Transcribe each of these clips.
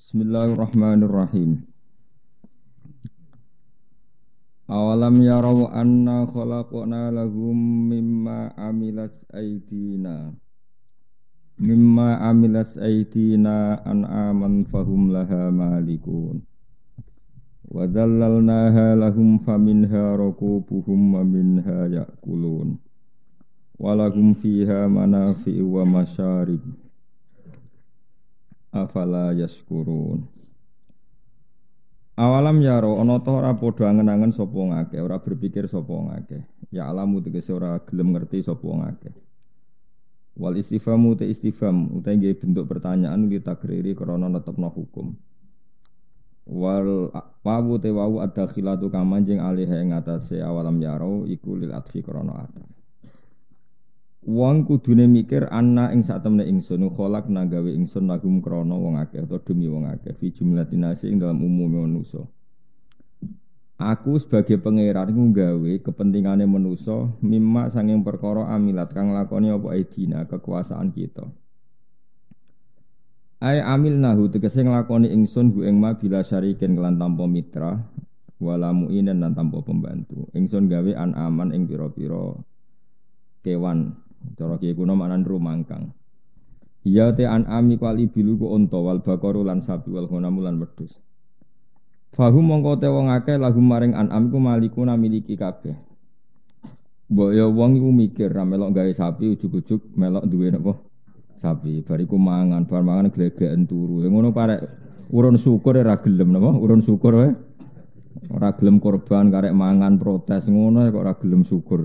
Bismillahirrahmanirrahim. Awalam yarau anna khalaqna lahum mimma amilas aydina an'aman fahum laha malikun. Wa dhallalnaha lahum faminha rakubuhum wa minha ya'kulun. Wa lahum fiha manafi'u wa masyarib. Afala yaskurun. Awalam yaro ana ta ora padha angen-angen sapa ngakeh, ora berpikir sapa ngakeh. Ya alamu tegese ora gelem ngerti sapa ngakeh. Wal istifamu te istifham utawa nggih bentuk pertanyaan li takriri krana netepno hukum. Wal wawu te wawu ad-dakhilatu kamanjing alih ing atase awalam yaro iku lil adfi krana ataf. Wong kudune mikir ana ing satemene ingsun kholak nagawe ingsun lagum krana wong akeh utawa demi wong akeh fi jumlatinasi ing dalam umume manusa. Aku sebagai pangeran iku gawe kepentingane manusa mimma sanging perkara amilat kang lakoni apa aidina kekuasaan kita. Ai amilnahu tegese nglakoni ingsun hu ing ma bila syarikin kelan tanpa mitra wala mu'inan lan tanpa pembantu. Ingsun gawe aman ing pira-pira kewan. Cara kiye kuno maknane rumangkang. Ya te an'ami kali bilu ku unta wal baqaru lan sapi wal ghanam lan wedhus. Fahum mongko te wong akeh lahum maring an'am ku malikuna miliki kabeh. Mbok ya wong iku mikir ra melok gawe sapi ujug-ujug melok duwe napa? Sapi bariku mangan, bar mangan glegeken turu. Ngono karek urun syukur ra gelem napa? Urun syukur wae. Ora gelem korban karek mangan protes ngono kok ora gelem syukur.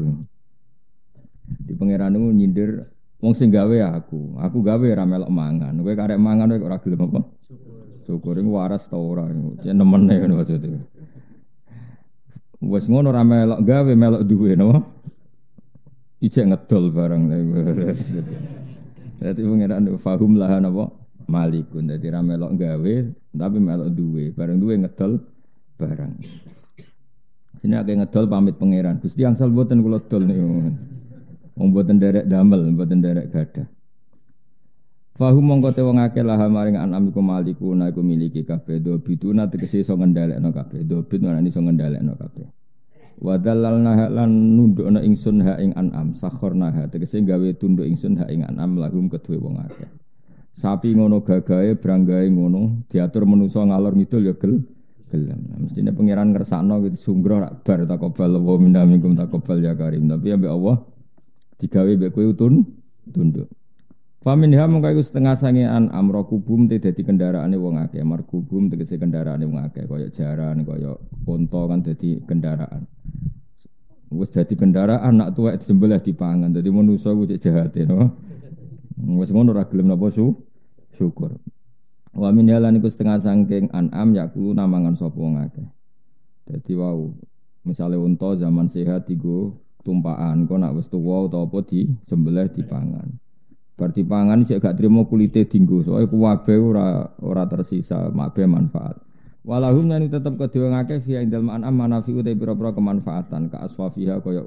Di pangeran niku nyindir wong sing gawe aku gawe ra melok mangan. Kowe karek mangan kowe ora gelem apa? Syukur iku waras ta ora. Cek nemene ngono maksude. Wes ngono ra melok gawe melok duwe napa? Ijek ngedol barang. Dadi pangeran fahum lahan apa? Malikun. Dadi ra melok gawe tapi melok duwe. Bareng duwe ngedol barang. Sini akeh ngedol pamit pangeran. Gusti angsal mboten kula dol niku. Wong boten derek damel, boten derek gadah. Fahum mongko te wong akeh lah maring an'am iku malikuna iku miliki kabeh do biduna tegese iso ngendhalekno kabeh. Do bid manane iso ngendhalekno kabeh. Wa dallalna lan nundukna ingsun ha ing an'am sakhorna tegese gawe tunduk ingsun ha ing an'am lahum kedue wong akeh. Sapi ngono gagahe branggahe ngono diatur manusa ngalor ngidul ya gelem. Mestine pangeran ngersakno gitu sungguh rak bar takobal wa minna minkum takobal ya karim. Tapi ambek Allah digawe mbek kowe tunduk. Faminha mongko iku setengah sange amra kubum te dadi kendaraane wong akeh. Markubum tegese kendaraane wong akeh kaya jaran, kaya unta kan dadi kendaraan. Wis dadi kendaraan nak tuwek disembelih dipangan. Dadi manusa ku cek jahate no. Wis ngono ora gelem napa syukur. Wa minha lan iku setengah saking an'am yakulu namangan sapa wong akeh. Dadi wau misale unta zaman sehat iku tumpaan kok nak wis tuwa utawa apa disembelih dipangan. Bar dipangan jek gak trimo kulite dienggo. Soale kuwabe ora tersisa mabe manfaat. Walahum lan tetep kedue ngakeh fi indal ma'an manafi'u te pira-pira kemanfaatan ka aswafiha kaya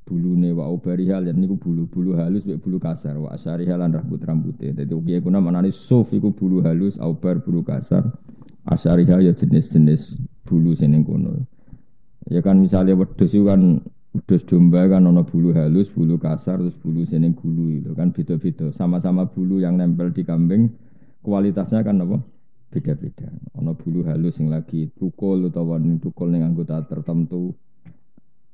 bulune wa ubariha lan niku bulu-bulu halus mek bulu kasar wa asyariha lan rambut-rambute. Dadi piye kuna manane suf iku bulu halus, aubar bulu kasar. Asyariha ya jenis-jenis bulu sing ning kono. Ya kan misalnya wedhus itu kan wedhus domba kan ana bulu halus, bulu kasar, terus bulu sing gulu itu kan beda-beda. Sama-sama bulu yang nempel di kambing kualitasnya kan apa? Beda-beda. Ana bulu halus sing lagi tukul utawa tukul ning anggota tertentu.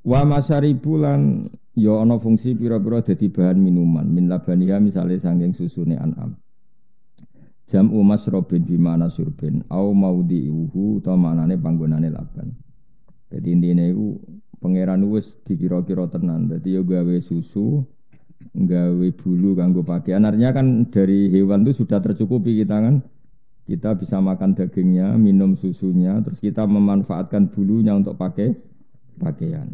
Wa masyaribulan ya ana fungsi pira-pira dadi bahan minuman. Min labaniha misale saking susune an'am. Jam'u masrobin bimana surbin au maudhi'uhu ta manane panggonane laban. Dadi intine iku pangeran wis dikira-kira tenan. Dadi yo gawe susu, gawe bulu kanggo pakaian. Artinya kan dari hewan itu sudah tercukupi kita kan. Kita bisa makan dagingnya, minum susunya, terus kita memanfaatkan bulunya untuk pakai pakaian.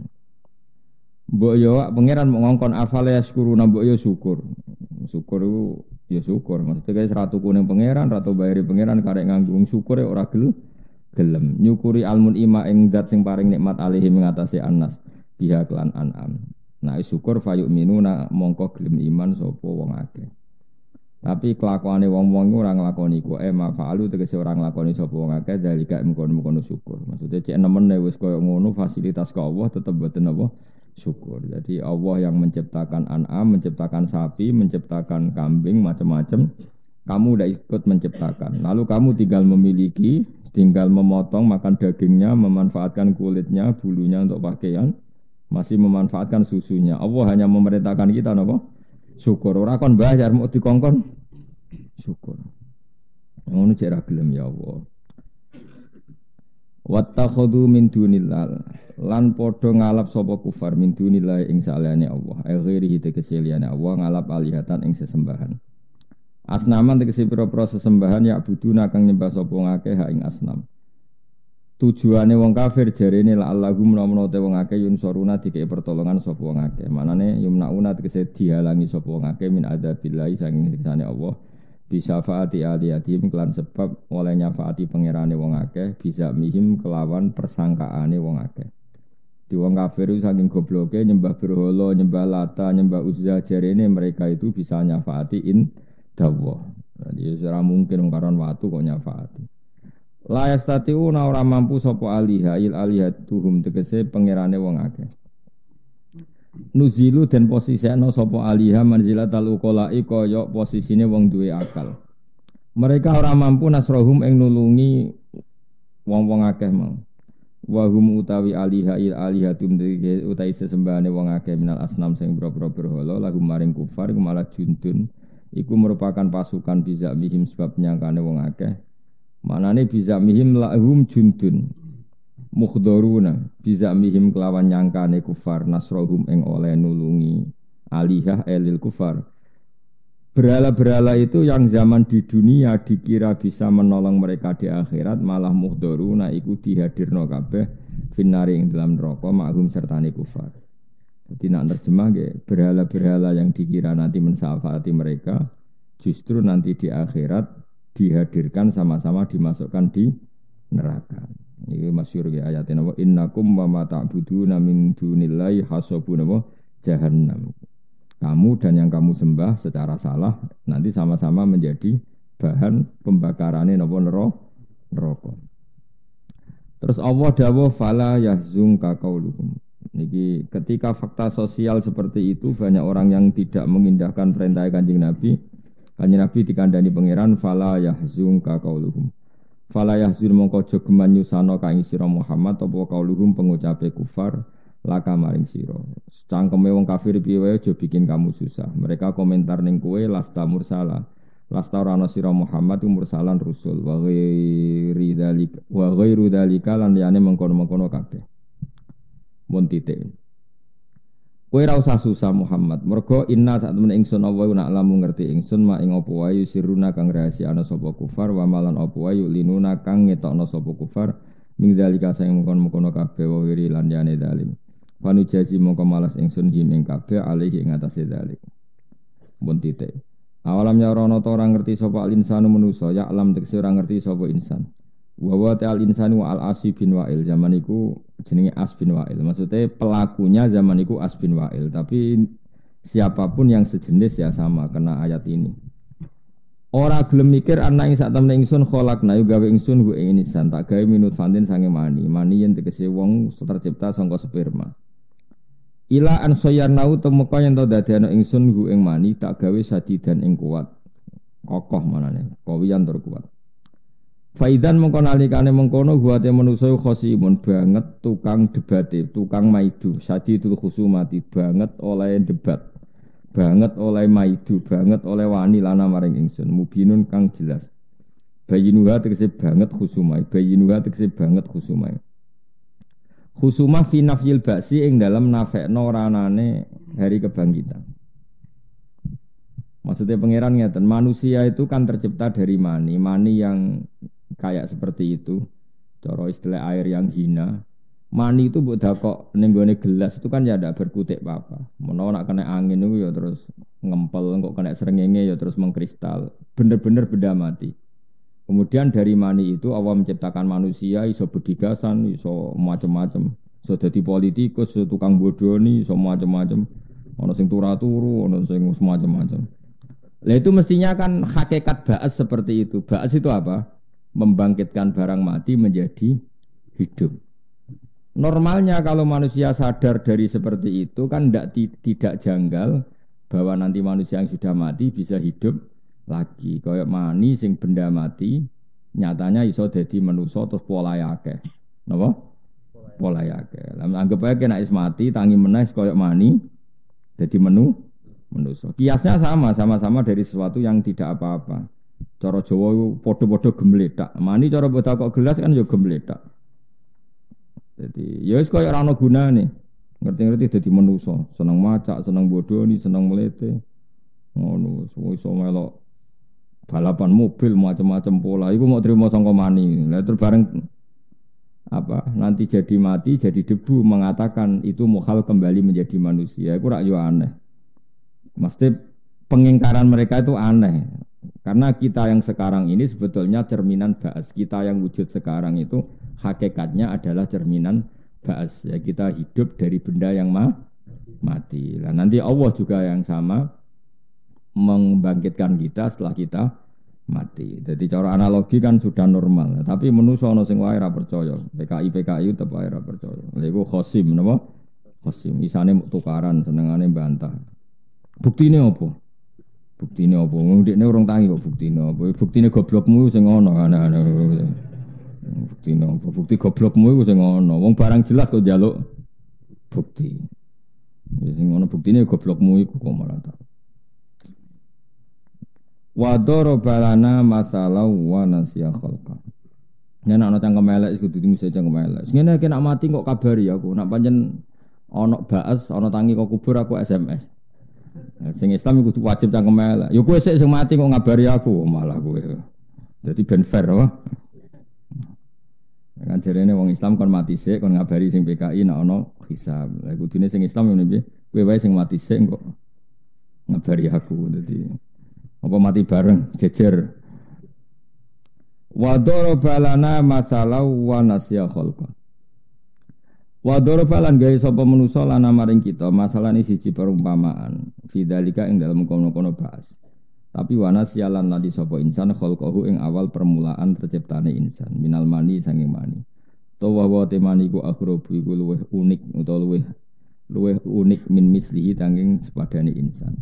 Mbok yo pangeran ngongkon afale yaskuruna mbok yo syukur. Syukur itu ya syukur. Maksudnya guys ratu kuning pangeran, ratu bayari pangeran karek nganggung syukur ya ora gelem nyukuri almun ima ing zat sing paring nikmat alihi mengatasi anas pihak lan an'am. Nah syukur fayuk minuna mongko gelem iman sapa wong akeh. Tapi kelakuane wong-wong iku ora nglakoni iku mafa'alu tegese ora nglakoni sapa wong akeh dalika mengkono-mengkono syukur. Maksudnya cek nemen wis koyo ngono fasilitas ke Allah tetep boten apa syukur. Jadi Allah yang menciptakan an'am, menciptakan sapi, menciptakan kambing macam-macam. Kamu udah ikut menciptakan. Lalu kamu tinggal memiliki, tinggal memotong, makan dagingnya, memanfaatkan kulitnya, bulunya untuk pakaian, masih memanfaatkan susunya. Allah hanya memerintahkan kita apa? Syukur. Ora kon bayar mau dikongkon syukur. Ngono cek ra gelem ya Allah. Wattakhadhu min dunillah lan padha ngalap sapa kufar min dunillah ing saliyane Allah. Ghairihi tegese liyane Allah ngalap alihatan ing sesembahan. Asnaman tegese pira-pira sesembahan ya buduna kang nyembah sapa ngakeh ha ing asnam. Tujuane wong kafir jarene la Allahum menawa te wong akeh yun soruna dikei pertolongan sapa wong akeh. Manane yumnauna tegese dihalangi sapa wong akeh min adzabillahi saking siksane Allah. Bisa faati aliyatim kelan sebab oleh nyafaati pangerane wong akeh bisa mihim kelawan persangkaane wong akeh. Di wong kafir saking gobloke nyembah berhala, nyembah Lata, nyembah Uzza jarene mereka itu bisa nyafaati dawa. Jadi ora mungkin karon watu kok nyafaati. La yastati'una ora mampu sapa alihail alihatuhum tegese pangerane wong akeh. Nuzilu dan posisikno sapa aliha manzilatal uqala'i kaya posisine wong duwe akal. Mereka ora mampu nasrohum ing nulungi wong-wong akeh mau. Wa hum utawi alihail alihatum tegese utawi sesembahane wong akeh minal asnam sing boro-boro berhala lahum maring kufar malah jundun iku merupakan pasukan bisa mihim sebab nyangkane wong akeh. Manane bisa mihim lahum jundun mukhdharuna bisa mihim kelawan nyangkane kufar nasrohum ing oleh nulungi alihah elil kufar. Berhala-berhala itu yang zaman di dunia dikira bisa menolong mereka di akhirat malah mukhdharuna iku dihadirno kabeh finari ing dalam neraka maghum sertane kufar. Jadi nak terjemah berhala-berhala yang dikira nanti mensyafaati mereka justru nanti di akhirat dihadirkan sama-sama dimasukkan di neraka. Ini masyhur ya ayatnya wa innakum wa ma ta'buduna min dunillahi hasabun jahannam. Kamu dan yang kamu sembah secara salah nanti sama-sama menjadi bahan pembakarannya neraka. Terus Allah dawuh fala yahzunka qauluhum. Niki ketika fakta sosial seperti itu banyak orang yang tidak mengindahkan perintah Kanjeng Nabi. Kanjeng Nabi dikandani pangeran fala yahzunka qauluhum. Fala yahzun mongko aja geman nyusano ka ing sira Muhammad apa qauluhum pengucape kufar laka maring sira. Cangkeme wong kafir piye wae aja bikin kamu susah. Mereka komentar ning kowe lasta mursala. Lasta ora ana sira Muhammad mursalan rusul wa ghairu dzalika lan liyane mengkono-mengkono kabeh. Mun titik. Kowe ora usah susah Muhammad. Mergo inna sak temen ingsun apa nak lamu ngerti ingsun ma ing apa wae siruna kang rahasiana sapa kufar wa malan apa wae linuna kang ngetokno sapa kufar ming dalika sing mengkon-mengkono kabeh wa wiri lan yane dalim. Panu jazi mongko malas ingsun him ing kabeh alih ing atase dalik. Mun titik. Awalamnya ora ta ora ngerti sapa al-insanu manusa ya alam tekse ora ngerti sapa insan. Wa ta'al insanu al asi bin wa'il zaman iku jenenge As bin Wa'il. Maksudnya pelakunya zaman iku As bin Wa'il, tapi siapapun yang sejenis ya sama kena ayat ini. Ora gelem mikir ana ing sak temne ingsun kholakna yo gawe ingsun ku ing insan tak gawe minut fantin sange mani. Mani yen tegese wong tercipta saka sperma. Ila an sayyarnau temeka yen to dadekno ingsun ku ing mani tak gawe sadidan ing kuat. Kokoh manane, kawiyan tur kuat. Faidan mengko nalikane mengkono guate manusa khosimun banget tukang debate, tukang maidu, sadidul khusumati banget oleh debat. Banget oleh maidu, banget oleh wani lana maring ingsun, mubinun kang jelas. Bayinuha tegese banget khusumai, bayinuha tegese banget khusumai. Khusumah fi nafyil ba'si ing dalam nafekno ranane hari kebangkitan. Maksudnya pangeran ngeten, manusia itu kan tercipta dari mani, mani yang kayak seperti itu, cara istilah air yang hina. Mani itu mbok dakok ning gone gelas itu kan ya ndak berkutik apa-apa. Menawa nak kena angin itu ya terus ngempel, kok kena srengenge ya terus mengkristal. Bener-bener benda mati. Kemudian dari mani itu Allah menciptakan manusia iso bedigasan, iso macam-macam. Iso dadi politikus, iso tukang bodoni, iso macam-macam. Ana sing turu-turu, ana sing macam-macam. Lah itu mestinya kan hakikat ba'as seperti itu. Ba'as itu apa? Membangkitkan barang mati menjadi hidup. Normalnya kalau manusia sadar dari seperti itu kan tidak janggal bahwa nanti manusia yang sudah mati bisa hidup lagi. Kayak mani sing benda mati nyatanya iso dadi manusa terus polahe akeh. Napa? Polahe akeh. Lah anggap ae kena is mati tangi meneh koyo mani dadi manusa. Kiasnya sama-sama dari sesuatu yang tidak apa-apa. Cara Jawa iku padha-padha gemletak. Mani cara mbok kok gelas kan ya gemletak. Jadi ya wis koyo ora ana gunane. Ngerti-ngerti dadi manusa, seneng macak, seneng bodoni, seneng melete. Ngono, iso melok balapan mobil macam-macam pola. Iku mau terima sangka mani. Lah terus bareng apa? Nanti jadi mati, jadi debu mengatakan itu mukhal kembali menjadi manusia. Iku rak yo aneh. Mesti pengingkaran mereka itu aneh. Karena kita yang sekarang ini sebetulnya cerminan ba'as. Kita yang wujud sekarang itu hakikatnya adalah cerminan ba'as. Ya, kita hidup dari benda yang mati. Nah, nanti Allah juga yang sama membangkitkan kita setelah kita mati. Jadi cara analogi kan sudah normal. Tapi manusa ana sing wae ora percaya. PKI tetep wae ora percaya. Lha iku khosim napa? Khosim. Isane tukaran senengane bantah. Buktine apa? Buktine apa? Ndekne urung tangi kok buktine apa? Buktine goblokmu sing ana ana-ana. Buktine apa? Bukti goblokmu iku sing ana. Wong barang jelas kok njaluk bukti. Ya sing ana buktine goblokmu iku kok malah tak. Wa darabalana masalah wa nasiya khalqa. Yen ana cangkem elek kudu dimuse cangkem elek. Ngene iki nak mati kok kabari aku. Nak pancen ana baas, ana tangi kok kubur aku SMS. Sing Islam kudu wajib cangkem elek. Ya kowe sik sing mati kok ngabari aku malah kowe. Dadi ben fair wae. Kan jarene wong Islam kon mati sik kon ngabari sing PKI nek ana hisab. Lah kudune sing Islam ngene piye? Kowe wae sing mati sik kok ngabari aku. Dadi apa mati bareng jejer. Wa darabalana masalah wa nasiya khalqa. Wa darabalan gawe sapa manusa lana maring kita masalah ini siji perumpamaan. Fidzalika ing dalem kono-kono bahas. Tapi wa nasiya lan ladi sapa insan khalqahu ing awal permulaan terciptane insan minal mani sanging mani. Tawa wa temani ku akhrobu iku luweh unik utawa luweh unik min mislihi tanging sepadane insan.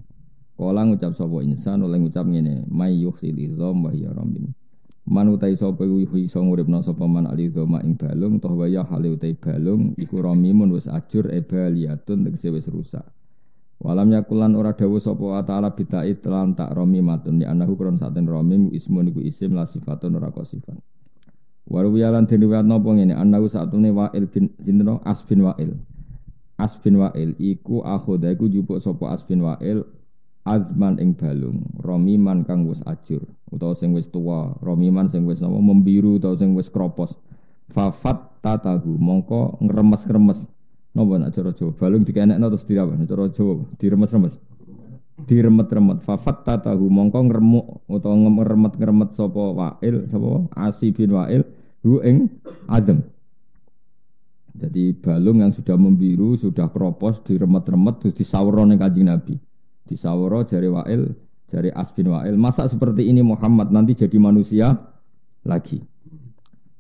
Kala ngucap sapa insan oleh ngucap ngene may yukhsidizam wa hiya rabbim manutai sapa iso nguripna sapa man alizama ing balung toh waya hale utai balung iku ramimun wis ajur ebaliyatun tegese wis rusak walam yakulan ora dawuh sapa taala bidai lan tak ramimatun li anahu kron saten ramim ismun iku isim la sifatun ora kok sifat warwiyalan diriwayat napa ngene anahu satune wa'il bin sinten asbin wa'il iku akhoda iku jupuk sapa asbin wa'il azman ing balung romiman kang wis ajur utawa sing wis tuwa romiman sing wis apa membiru utawa sing wis kropos fafat tatahu mongko ngremes-remes napa nek cara Jawa balung dikenekno terus dirawan cara Jawa diremes-remes diremet-remet fafat tatahu mongko ngremuk utawa ngeremet-ngeremet sapa wa'il sapa asi bin wa'il hu ing azam. Jadi balung yang sudah membiru sudah kropos diremet-remet terus disawurna ning Kanjeng Nabi. Disawara jari wa'il, jari asbin wa'il. Masa seperti ini Muhammad nanti jadi manusia lagi.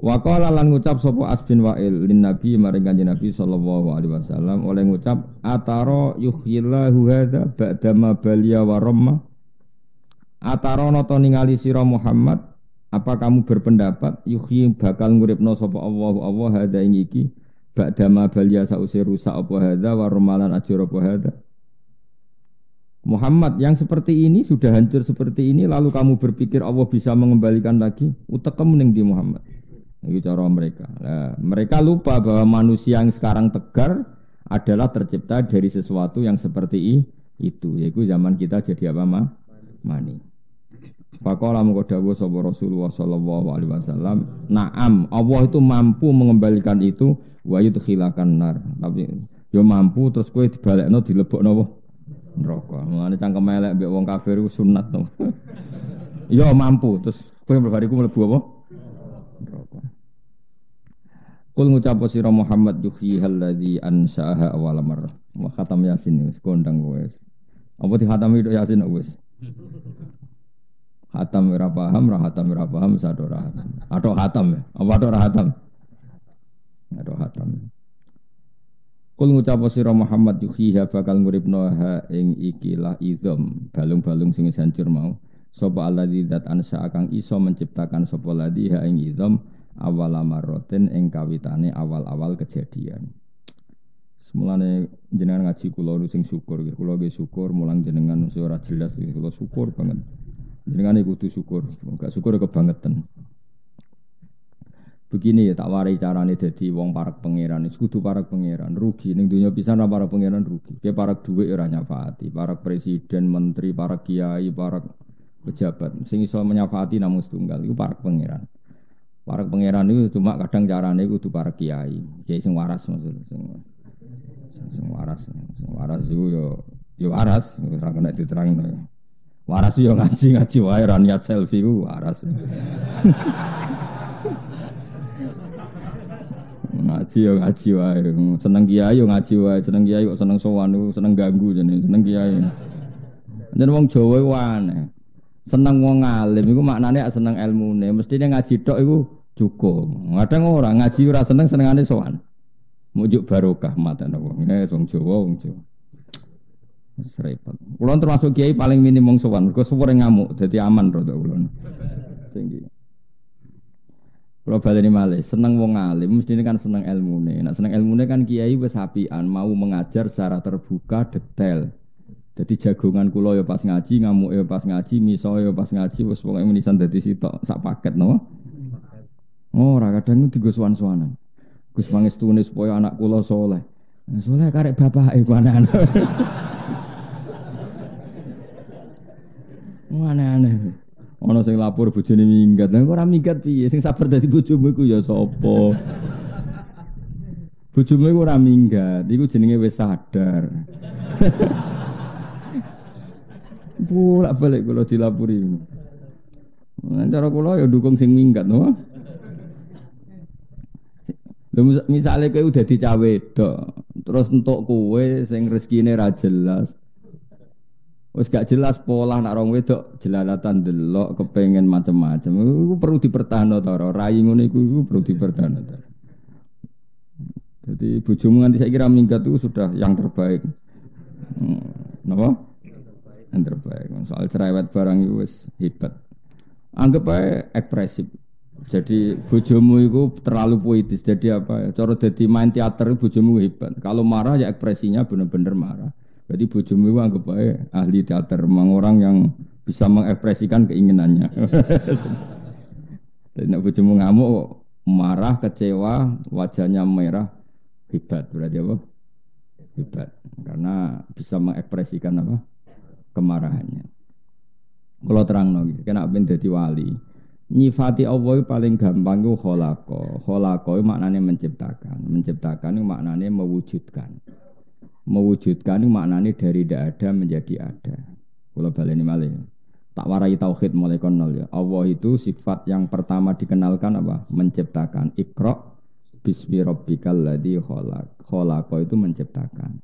Wa qala lan ngucap sapa asbin wa'il lin nabi maring Kanjeng Nabi sallallahu alaihi wasallam oleh ngucap atara yuhyillahu hadza ba'da ma baliya wa ramma. Atara nata ningali sira Muhammad, apa kamu berpendapat yuhyi bakal nguripno sapa Allah hadza ing iki ba'da ma baliya sause rusak apa hadza wa ramalan ajur apa hadza. Muhammad yang seperti ini sudah hancur seperti ini lalu kamu berpikir Allah bisa mengembalikan lagi utekem ning di Muhammad. Itu cara mereka. Nah, mereka lupa bahwa manusia yang sekarang tegar adalah tercipta dari sesuatu yang seperti itu. Yaitu zaman kita jadi apa mani. Faqala mengko dawuh sapa Rasulullah sallallahu alaihi wasallam, "Na'am, Allah itu mampu mengembalikan itu wa yudkhilakan nar." Tapi yo mampu terus kowe dibalekno dilebokno apa? Neraka. Mulane cangkem elek mbek wong kafir iku sunat to. Yo mampu terus kowe bariku mlebu apa? Neraka. Kul ngucap sira Muhammad yuhyi alladzi ansaaha awal marrah. Wa khatam Yasin wis kondang wis. Apa di khatam itu Yasin wis. Hatam ora paham, ora paham, sado ora hatam. Atau hatam ya? Apa ora hatam? Atau hatam. Kul ngucap sira Muhammad yuhiha bakal nguripno ha ing ikilah idzam, balung-balung sing hancur mau. Sapa alladzi zat ansa kang iso menciptakan sapa ladzi ha ing idzam awal amaroten ing kawitane awal-awal kejadian. Semulane jenengan ngaji kula sing syukur, kula nggih syukur mulang jenengan ora jelas kula syukur banget. Jenengan kudu syukur, gak syukur kebangetan. Begini ya tak warai carane dadi wong parek pangeran, kudu parek pangeran, rugi ning donya pisan ra parek pangeran rugi. Ki parek dhuwit ora nyafaati, parek presiden, menteri, parek kiai, parek pejabat sing iso menyafaati namung setunggal iku parek pangeran. Parek pangeran itu cuma kadang carane kudu parek kiai, kiai sing waras maksud sing waras. Sing waras iku yo waras, ora kena diterangno. Waras yo ngaji wae ra niat selfie ku waras. Ngaji wae, seneng kiai yo ngaji wae, seneng kiai kok seneng sowan niku seneng ganggu jenenge, seneng kiai. Jeneng wong Jawa iku aneh. Seneng wong alim iku maknane seneng ilmune, mestine ngaji tok iku cukup. Kadang ora ngaji ora senengane sowan. Mujuk barokah matane wong. Wong Jawa. Serepet. Kulon termasuk kiai paling minim wong sowan, mergo suwure ngamuk, dadi aman rodok kulon. Tinggi. Kulo baleni malih, seneng wong alim mestine kan seneng ilmune. Nek seneng ilmune kan kiai wis apian, mau mengajar secara terbuka, detail. Dadi jagongan kula ya pas ngaji, ngamuke ya pas ngaji, miso ya pas ngaji, wis pokoke menisan dadi sitok sak paket no. Ora kadang digo sowan-sowanan. Gus mangestune supaya anak kula saleh. Saleh karek bapake ku anak. Aneh-aneh. Ana sing lapor bojone minggat. Lah ora minggat piye? Sing sabar dadi bojomu iku ya sapa? Bojomu iku ora minggat, iku jenenge wis sadar. Bolak-balik kula dilapuri. Cara kula ya dukung sing minggat no. Lha misale kowe dadi cah wedok, terus entuk kowe sing rezekine ra jelas. Wis gak jelas pola nak rong wedok jelalatan delok kepengin macam-macam. Iku perlu dipertahanno ta ora? Rai ngono iku perlu dipertahanno ta. Jadi bojomu nganti saiki ra minggat itu sudah yang terbaik. Napa? Yang terbaik. Soal cerewet barang itu wis hebat. Anggap ae ekspresif. Jadi bojomu itu terlalu puitis. Jadi apa? Cara dadi main teater bojomu hebat. Kalau marah ya ekspresinya benar-benar marah. Jadi bojomu itu anggap aja ahli teater, memang orang yang bisa mengekspresikan keinginannya. Jadi nek bojomu ngamuk, marah, kecewa, wajahnya merah, hebat berarti apa? Hebat, karena bisa mengekspresikan apa? Kemarahannya. Kalau terang lagi, kena ben dadi wali. Nyifati Allah paling gampang itu kholaqo. Kholaqo itu maknanya menciptakan. Menciptakan itu maknanya mewujudkan. Mewujudkan itu maknanya dari tidak ada menjadi ada. Kalau baleni malih. Tak warai tauhid mulai konol ya. Allah itu sifat yang pertama dikenalkan apa? Menciptakan. Iqra bismi rabbikal ladzi khalaq. Khalaqa itu menciptakan.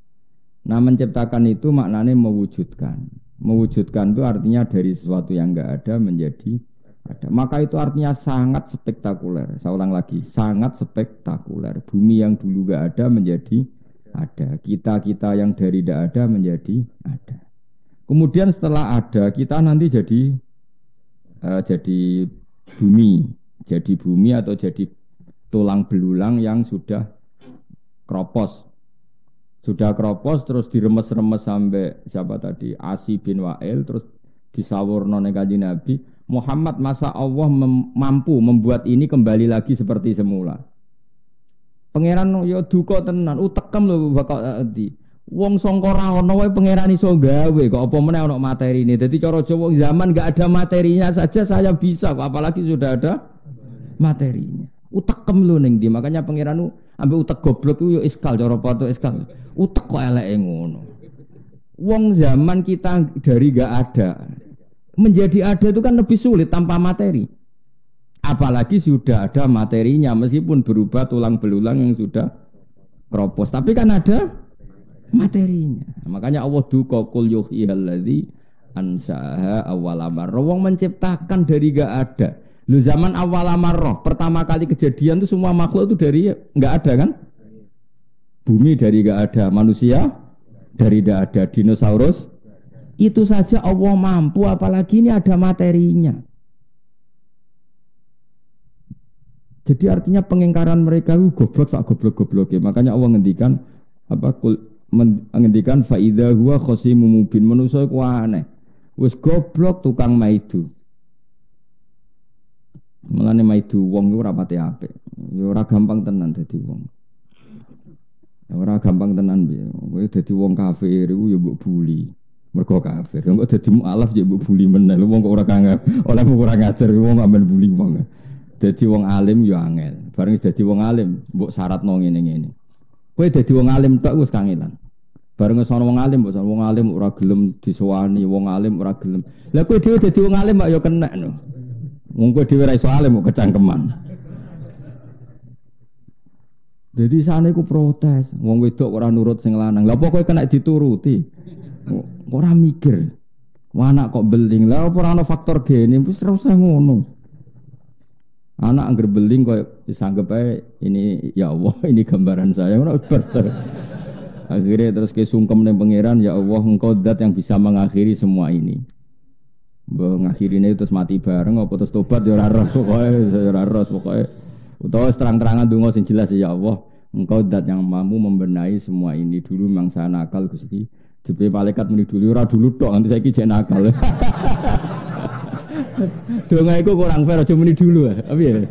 Nah, menciptakan itu maknanya mewujudkan. Mewujudkan itu artinya dari sesuatu yang enggak ada menjadi ada. Maka itu artinya sangat spektakuler. Saya ulang lagi, sangat spektakuler. Bumi yang dulu enggak ada menjadi ada. Kita yang dari tidak ada menjadi ada. Kemudian setelah ada, kita nanti jadi bumi atau jadi tulang belulang yang sudah kropos. Sudah kropos terus diremes-remes sampai siapa tadi? Asi bin Wa'il terus disawurno ning Kanjeng Nabi. Muhammad, masa Allah mampu membuat ini kembali lagi seperti semula? Pangeran yo duka tenan, utekem lho bakal di. Wong sangka ra ono wae pangeran iso gawe kok apa meneh ono materine. Dadi cara Jawa zaman enggak ada materinya saja saya bisa kok apalagi sudah ada materinya. Utekem lho ning ndi. Makanya pangeran ambek utek goblok yo iskal cara pato iskal. Utek kok eleke ngono. Wong zaman kita dari enggak ada menjadi ada itu kan lebih sulit tanpa materi. Apalagi sudah ada materinya meskipun berubah tulang belulang yang sudah kropos, tapi kan ada materinya. Makanya Allah duka qul yuhyil ladzi ansaha awal amarrah. Wong menciptakan dari gak ada. Lu zaman awal amarrah, pertama kali kejadian itu semua makhluk itu dari gak ada kan? Bumi dari gak ada, manusia dari gak ada, dinosaurus. Itu saja Allah mampu, apalagi ini ada materinya. Jadi artinya pengingkaran mereka itu goblok sak goblok-gobloknya. Makanya Allah ngendikan ngendikan faida huwa khasimun mubin. Manusa iku aneh. Wis goblok tukang maidu. Mulane maidu wong iku ora pati apik. Ya ora gampang tenan dadi wong. Ora gampang tenan piye. Kowe dadi wong kafir iku ya mbok buli. Mergo kafir. Engko dadi mualaf ya mbok buli meneh. Wong kok ora kangen. Oleh ora ngajar wong amben buli wong. Dadi wong alim ya angel. Bareng dadi wong alim, mbok syaratno ngene-ngene. Kowe dadi wong alim tok wis kangelan. Bareng sono wong alim, mbok wong alim ora gelem disowani, wong alim ora gelem. Lah kowe dhewe dadi wong alim kok ya kena no. Wong kowe dhewe ra iso alim kok kecangkeman. Jadi sana iku protes, wong wedok ora nurut sing lanang. Lah apa kowe kena dituruti? Ora mikir. Anak kok beling. Lah apa ora ana faktor gene, wis ora usah ngono. Anak angger beling koyo disanggep ae ini ya Allah, ini gambaran saya. Ora bener. Akhirnya terus kesungkem ning pangeran, ya Allah engkau zat yang bisa mengakhiri semua ini. Mbok ngakhirine terus mati bareng apa terus tobat ya ora ros pokoke. Utawa terang-terangan donga sing jelas ya Allah, engkau zat yang mampu membenahi semua ini. Dulu memang saya nakal Gusti. Jebe malaikat muni dulu ora dulu tok, nanti saiki jek nakal. Donga iku kurang fair aja muni dulu apa ya?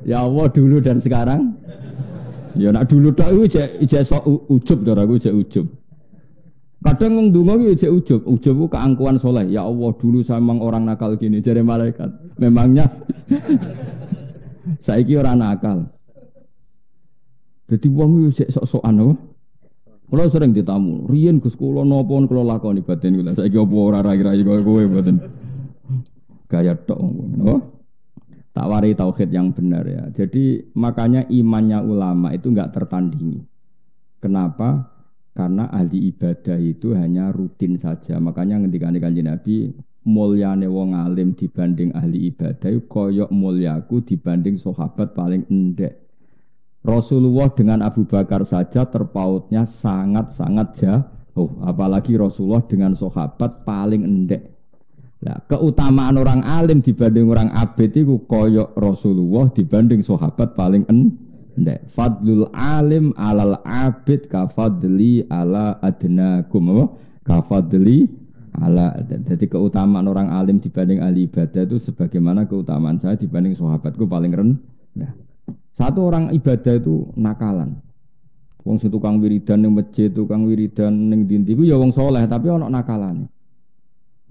Ya Allah dulu dan sekarang. Ya nak dulu tok iku jek sok ujub to aku jek ujub. Kadang wong donga iki jek ujub. Ujub ku keangkuhan soleh. Ya Allah dulu saya memang orang nakal gini jare malaikat. Memangnya saiki ora nakal. Dadi wong iki jek sok-sokan apa? Kula sering ditamu. Riyen Gus kula napa kula lakoni batin kula. Saiki apa ora rai-rai kowe mboten. Gaya tok ngono. Tawari tauhid yang benar ya. Jadi makanya imannya ulama itu enggak tertandingi. Kenapa? Karena ahli ibadah itu hanya rutin saja. Makanya ngendikane Kanjeng Nabi, mulyane wong alim dibanding ahli ibadah koyok mulyaku dibanding sahabat paling endek. Rasulullah dengan Abu Bakar saja terpautnya sangat-sangat jauh. Apalagi Rasulullah dengan sahabat paling endek. Nah, keutamaan orang alim dibanding orang abid itu koyok Rasulullah dibanding sahabat paling endek. Fadlul alim alal abid kafadli ala adnakum. Kafadli ala. Jadi keutamaan orang alim dibanding ahli ibadah itu sebagaimana keutamaan saya dibanding sahabatku paling rendah. Satu orang ibadah itu nakalan. Wong tukang wiridan ning masjid, tukang wiridan ning ndi ku ya wong saleh tapi ana nakalane.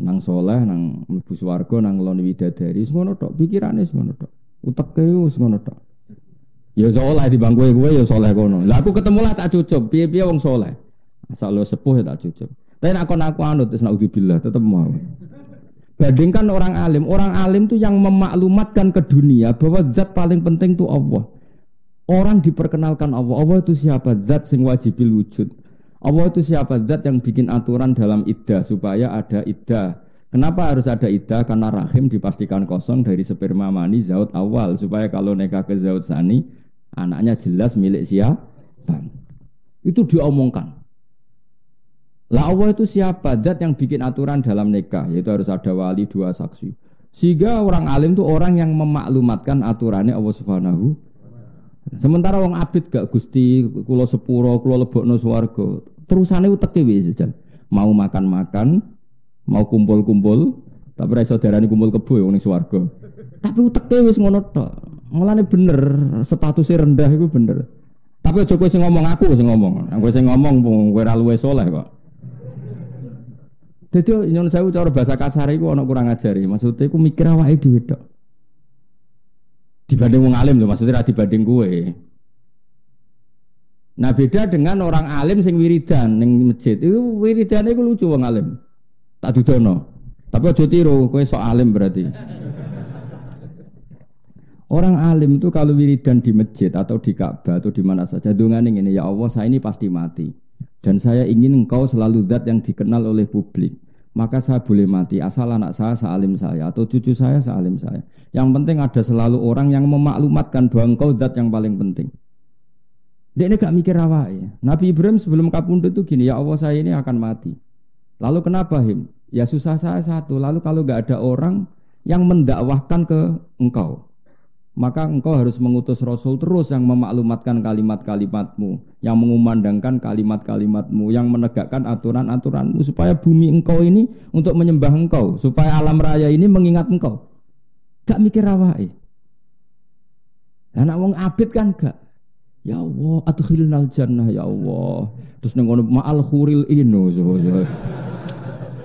Nang soleh, nang mlebu swarga, nang ngeloni widadari, semono tok, pikirane semono tok. Uteke wis ngono tok. Ya soleh di bangku kowe ya soleh kono. Lah aku ketemu lah tak cucup, piye-piye wong soleh. Asal lu sepuh ya tak cucup. Tapi nek aku anut wis naudzubillah tetep mau. Bandingkan orang alim tuh yang memaklumatkan ke dunia bahwa zat paling penting itu Allah. Orang diperkenalkan Allah. Allah itu siapa? Zat sing wajibil wujud. Allah itu siapa? Zat yang bikin aturan dalam iddah supaya ada iddah. Kenapa harus ada iddah? Karena rahim dipastikan kosong dari sperma mani zaut awal supaya kalau nikah ke zaut sani anaknya jelas milik siapa. Itu diomongkan. Lah Allah itu siapa? Zat yang bikin aturan dalam nikah yaitu harus ada wali 2 saksi. Sehingga orang alim itu orang yang memaklumatkan aturannya Allah Subhanahu. Sementara wong abid gak Gusti kula sepuro kula lebokno swarga. Terusane uteke wis jan. Mau makan-makan, mau kumpul-kumpul, tapi ra iso darani kumpul kebo ning swarga. Tapi uteke wis ngono tok. Mulane bener statusnya rendah iku bener. Tapi aja kowe sing ngomong aku sing ngomong. Kowe sing ngomong kowe ra luwih saleh kok. Dadi nyon sewu cara bahasa kasar iku ana kurang ajari. Maksudnya iku mikir awake dhewe tok. Dibanding wong alim lho, maksudnya dibanding kue. Nah beda dengan orang alim sing wiridan ning masjid. Iku wiridane iku lucu wong alim. Tak dudono. Tapi aja tiru, kowe sok alim berarti. Orang alim itu kalau wiridan di masjid atau di Ka'bah atau di mana saja dongane ngene, ya Allah, saya ini pasti mati. Dan saya ingin engkau selalu zat yang dikenal oleh publik. maka saya boleh mati asal anak saya sealim saya atau cucu saya sealim saya. Yang penting ada selalu orang yang memaklumatkan bahwa engkau zat yang paling penting. Dia ini gak mikir awake. Nabi Ibrahim sebelum kapundhut itu gini, ya Allah saya ini akan mati. Lalu kenapa him? Ya susah saya satu. Lalu kalau gak ada orang yang mendakwahkan ke engkau, maka engkau harus mengutus Rasul terus yang memaklumatkan kalimat-kalimatmu, yang mengumandangkan kalimat-kalimatmu, yang menegakkan aturan-aturanmu, supaya bumi engkau ini untuk menyembah engkau, supaya alam raya ini mengingat engkau. Gak mikir awake. Anak wong abid kan gak. Ya Allah, adkhilnal jannah ya Allah. Terus ning ngono ma'al khuril ino.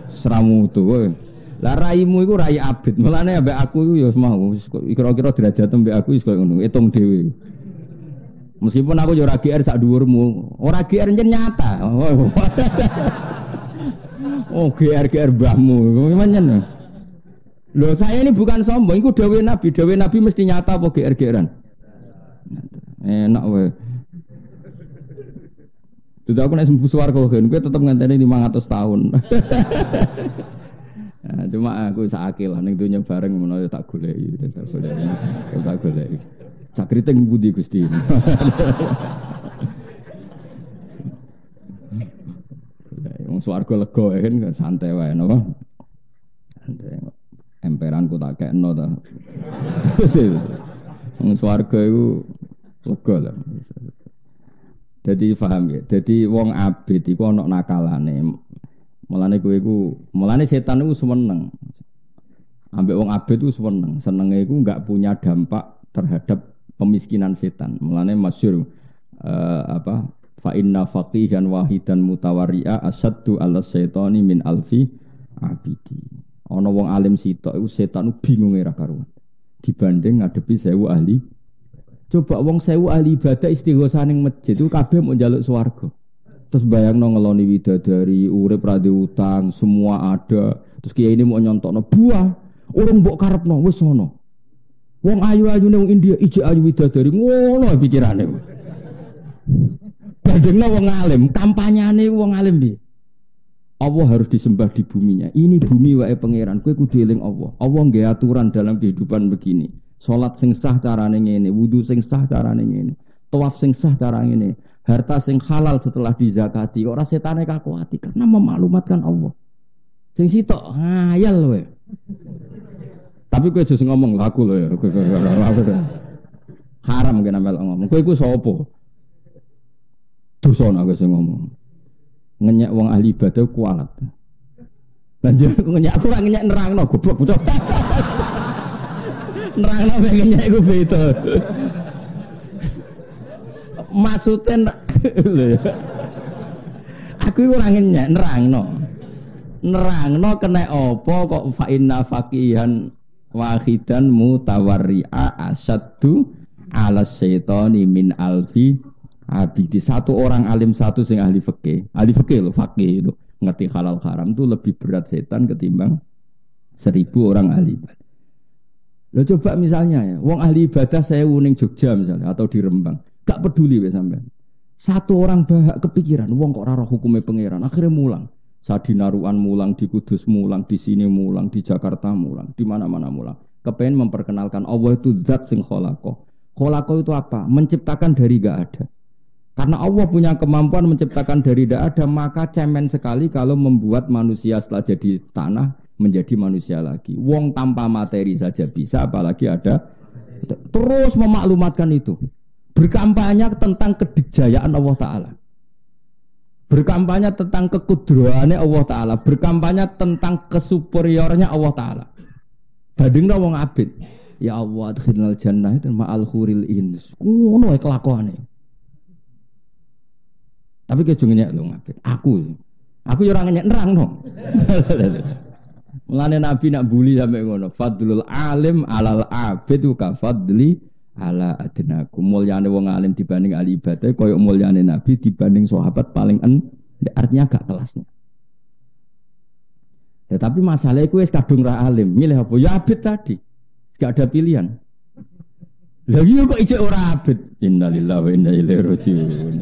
Seramu tuh. Lah raimu iku rai abid. Mulane ambek aku iku ya mau kira-kira derajat ambek aku wis koyo ngono, hitung dhewe. Meskipun aku yo ora GR sak dhuwurmu, ora GR nyen nyata. Oh, GR mbahmu. Gimana? Loh, saya ini bukan sombong, iku dawuh Nabi. Dawuh Nabi mesti nyata apa GR-GRan? Enak wae. Dudu aku nek sembuh swarga kan, kowe tetep ngenteni 500 tahun. Nah, cuma aku sakit lah ning dunya bareng menawa tak goleki, tak goleki. Sak kriting budi Gusti. Wong swarga lega kan santai wae napa? Santai. Emperanku tak kekno ta. Wong swarga iku lega lah. Jadi paham ya. Jadi wong abid iku ana nakalane. Mulane setan itu seneng. Ambek wong abid itu seneng. Senenge iku enggak punya dampak terhadap pemiskinan setan. Mulane masyhur fa inna faqihan wahidan mutawarri'a asaddu 'ala syaitani min alfi abidi. Ana wong alim sitok iku setan bingung ora karuan. Dibanding ngadepi 1000 ahli. Coba wong 1000 ahli ibadah istighosah ning masjid itu kabeh mau njaluk swarga. Terus bayangno ngeloni widadari, urip ra utang, semua ada. Terus kiai ini mau nyontokno buah, urung mbok karepno wis ngono. Wong ayu-ayune wong India ijek ayu widadari ngono pikirane. Bandingno wong alim, kampanyane wong alim piye? Allah harus disembah di buminya. Ini bumi wae pangeran, kowe kudu eling Allah. Allah nggih aturan dalam kehidupan begini. Salat sing sah carane ngene, wudu sing sah carane ngene, tawaf sing sah carane ngene. Harta sing halal setelah dizakati, ora setane kakuati karena memaklumatkan Allah. Sing sitok ngayal kowe. Tapi kowe aja ngomong laku lho ya. Haram kena melok ngomong. Kowe iku sapa? Dosa nek sing ngomong. Ngenyek wong ahli ibadah kualat. Lanjut ngenyek aku ora ngenyek nerangno goblok bocah. Nerangno ngenyek iku beda. Maksudnya aku ora ngenyek nerangno kena apa kok fa inna faqihan wahidan mutawarri'a asaddu 'ala syaitani min alfi abidi. Satu orang alim satu sing ahli fikih lho, faqih itu ngerti halal haram itu lebih berat setan ketimbang 1000 orang ahli ibadah. Lo coba misalnya ya, wong ahli ibadah 1000 ning Jogja misalnya atau di Rembang, gak peduli wis sampean. Satu orang bahak kepikiran, wong kok ora roh hukume pangeran, akhirnya mulang. Sadinaruan mulang, di Kudus mulang, di sini mulang, di Jakarta mulang, di mana-mana mulang. Kepengen memperkenalkan Allah itu zat sing kholaqo. Kholaqo itu apa? Menciptakan dari gak ada. Karena Allah punya kemampuan menciptakan dari tidak ada, maka cemen sekali kalau membuat manusia setelah jadi tanah menjadi manusia lagi. Wong tanpa materi saja bisa, apalagi ada. Terus memaklumatkan itu. Berkampanye tentang kedikjayaan Allah Ta'ala. Berkampanye tentang kekudraannya Allah Ta'ala. Berkampanye tentang kesuperiornya Allah Ta'ala. Bandingna wong abid. Ya Allah, adkhilnal jannah itu ma'al khuril ins. Ngono ae kelakuane. Tapi kejungnya lu ngabid. Aku ya orang ngenyek nerangno. Mulane Nabi nak bully sampai ngono. Fadlul alim alal abid ka fadli ala adnaku. Mulyane wong alim dibanding ahli ibadah koyo mulyane Nabi dibanding sahabat paling artinya gak kelasnya. Ya, tapi masalahnya wis kadung ra alim, milih apa? Ya abid tadi. Gak ada pilihan. Lagi kok ijek ora abid. Innalillahi wa inna ilaihi raji'un.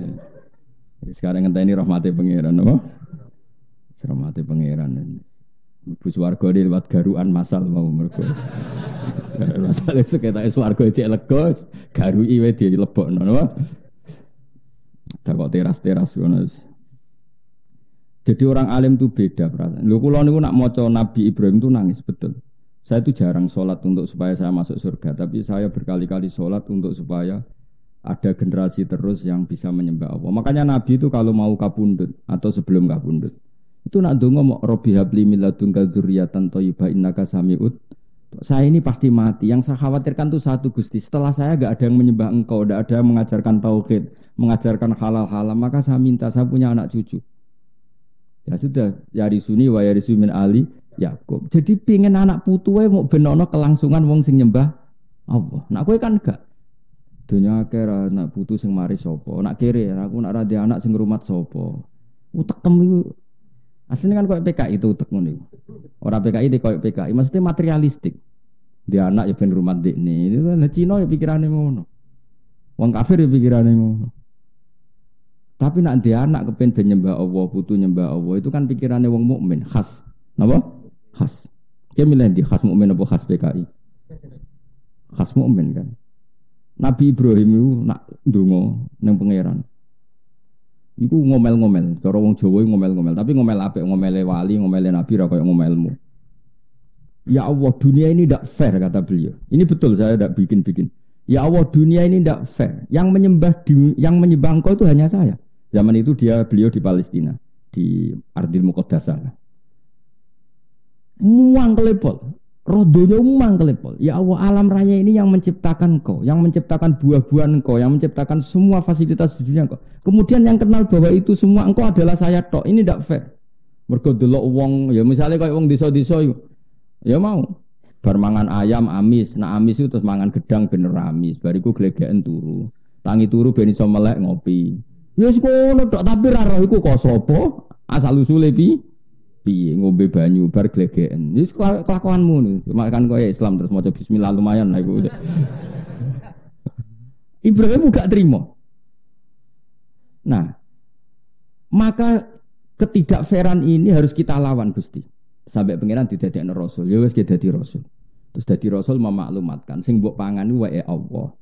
Sekarang ngenteni rahmati pangeran apa? Rahmati pangeran. Bu swarga lewat garuan masal mau mergo. Masale seketak swarga cek lega, garui wae dilebokno napa. Tak kok teras-teras ngono. Jadi orang alim itu beda perasaan. Lho kula niku nak maca Nabi Ibrahim itu nangis betul. Saya itu jarang sholat untuk supaya saya masuk surga, tapi saya berkali-kali sholat untuk supaya ada generasi terus yang bisa menyembah Allah. Makanya Nabi itu kalau mau kapundhut atau sebelum kapundhut, itu nak donga mau Robbi habli min ladunka dzurriyyatan thayyibah innaka sami'ud. Saya ini pasti mati. Yang saya khawatirkan itu satu Gusti. Setelah saya enggak ada yang menyembah Engkau, enggak ada yang mengajarkan tauhid, mengajarkan halal-halal, maka saya minta saya punya anak cucu. Ya sudah, yarisuni wa yarisu min ali Yakub. Jadi pingin anak putuwe mau benono kelangsungan wong sing nyembah Allah. Nak kowe kan enggak. Dunia kira anak putu sing mari sapa. Nak kere aku nak ra anak sing ngrumat sapa. Utekem iku asline kan koyo PKI itu utek ngono iku. Ora PKI iki koyo PKI, maksudnya materialistik. Dia anak ya ben rumah dekne. Lah Cina ya pikirane ngono. Wong kafir ya pikirane ngono. Tapi nak dia anak kepen ben nyembah Allah, putu nyembah Allah itu kan pikirannya wong mukmin khas. Napa? Khas. Dia milih di khas mukmin apa khas PKI? Khas mukmin kan. Nabi Ibrahim itu nak ndonga ning pangeran. Iku ngomel-ngomel, cara wong Jawa ngomel-ngomel, tapi ngomel apik, ngomele wali, ngomele nabi ra koyo ngomelmu. Ya Allah, dunia ini tidak fair kata beliau. Ini betul saya tidak bikin-bikin. Ya Allah, dunia ini tidak fair. Yang menyembah Engkau itu hanya saya. Zaman itu beliau di Palestina, di Ardil Muqaddasah. Muang kelepol, rodonya muang kelepol. Ya Allah, alam raya ini yang menciptakan Engkau, yang menciptakan buah-buahan Engkau, yang menciptakan semua fasilitas di dunia Engkau. Kemudian yang kenal bahwa itu semua Engkau adalah saya tok. Ini tidak fair. Mergo delok wong, ya misalnya kayak wong desa-desa ya mau bar mangan ayam amis, nah amis itu terus mangan gedang bener amis, bariku glegeken turu. Tangi turu ben iso melek ngopi. Ya wis kono tok tapi ra roh iku kok sapa? Asal usule piye ngombe banyu bar glegeken. Wis kelakuanmu nih. Cuma kan koyo Islam terus maca bismillah lumayan lah iku. Ibrahim gak terima. Nah, maka ketidakfairan ini harus kita lawan Gusti. Sampai pengiran didadekno rasul. Ya wis dadi rasul. Terus dadi rasul memaklumatkan sing mbok pangan kuwi wae Allah.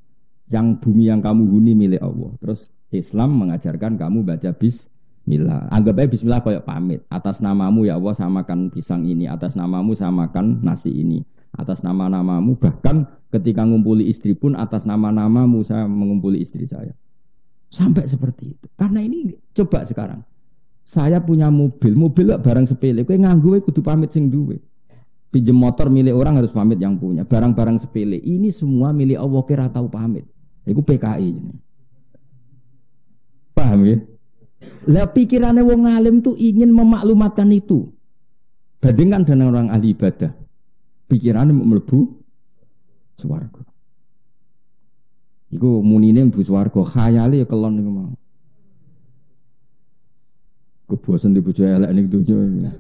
Yang bumi yang kamu huni milik Allah. Terus Islam mengajarkan kamu baca bismillah. Anggap aja bismillah kayak pamit. Atas namamu ya Allah samakan pisang ini. Atas namamu samakan nasi ini. Atas nama-namamu bahkan ketika ngumpuli istri pun atas nama-namamu saya mengumpuli istri saya. Sampai seperti itu. Karena ini coba sekarang. Saya punya mobil barang sepele. Kowe nganggo kudu pamit sing duwe. Pinjem motor milik orang harus pamit yang punya. Barang-barang sepele ini semua milik Allah kira tahu pamit. Iku PKI ini. Paham ya? Lah pikirannya wong alim tuh ingin memaklumatkan itu. Bandingkan dengan orang ahli ibadah. Pikirannya mau mlebu swarga. Iku munine mlebu swarga, khayale ya kelon niku mau. Kebosan di bojo elek ning donya.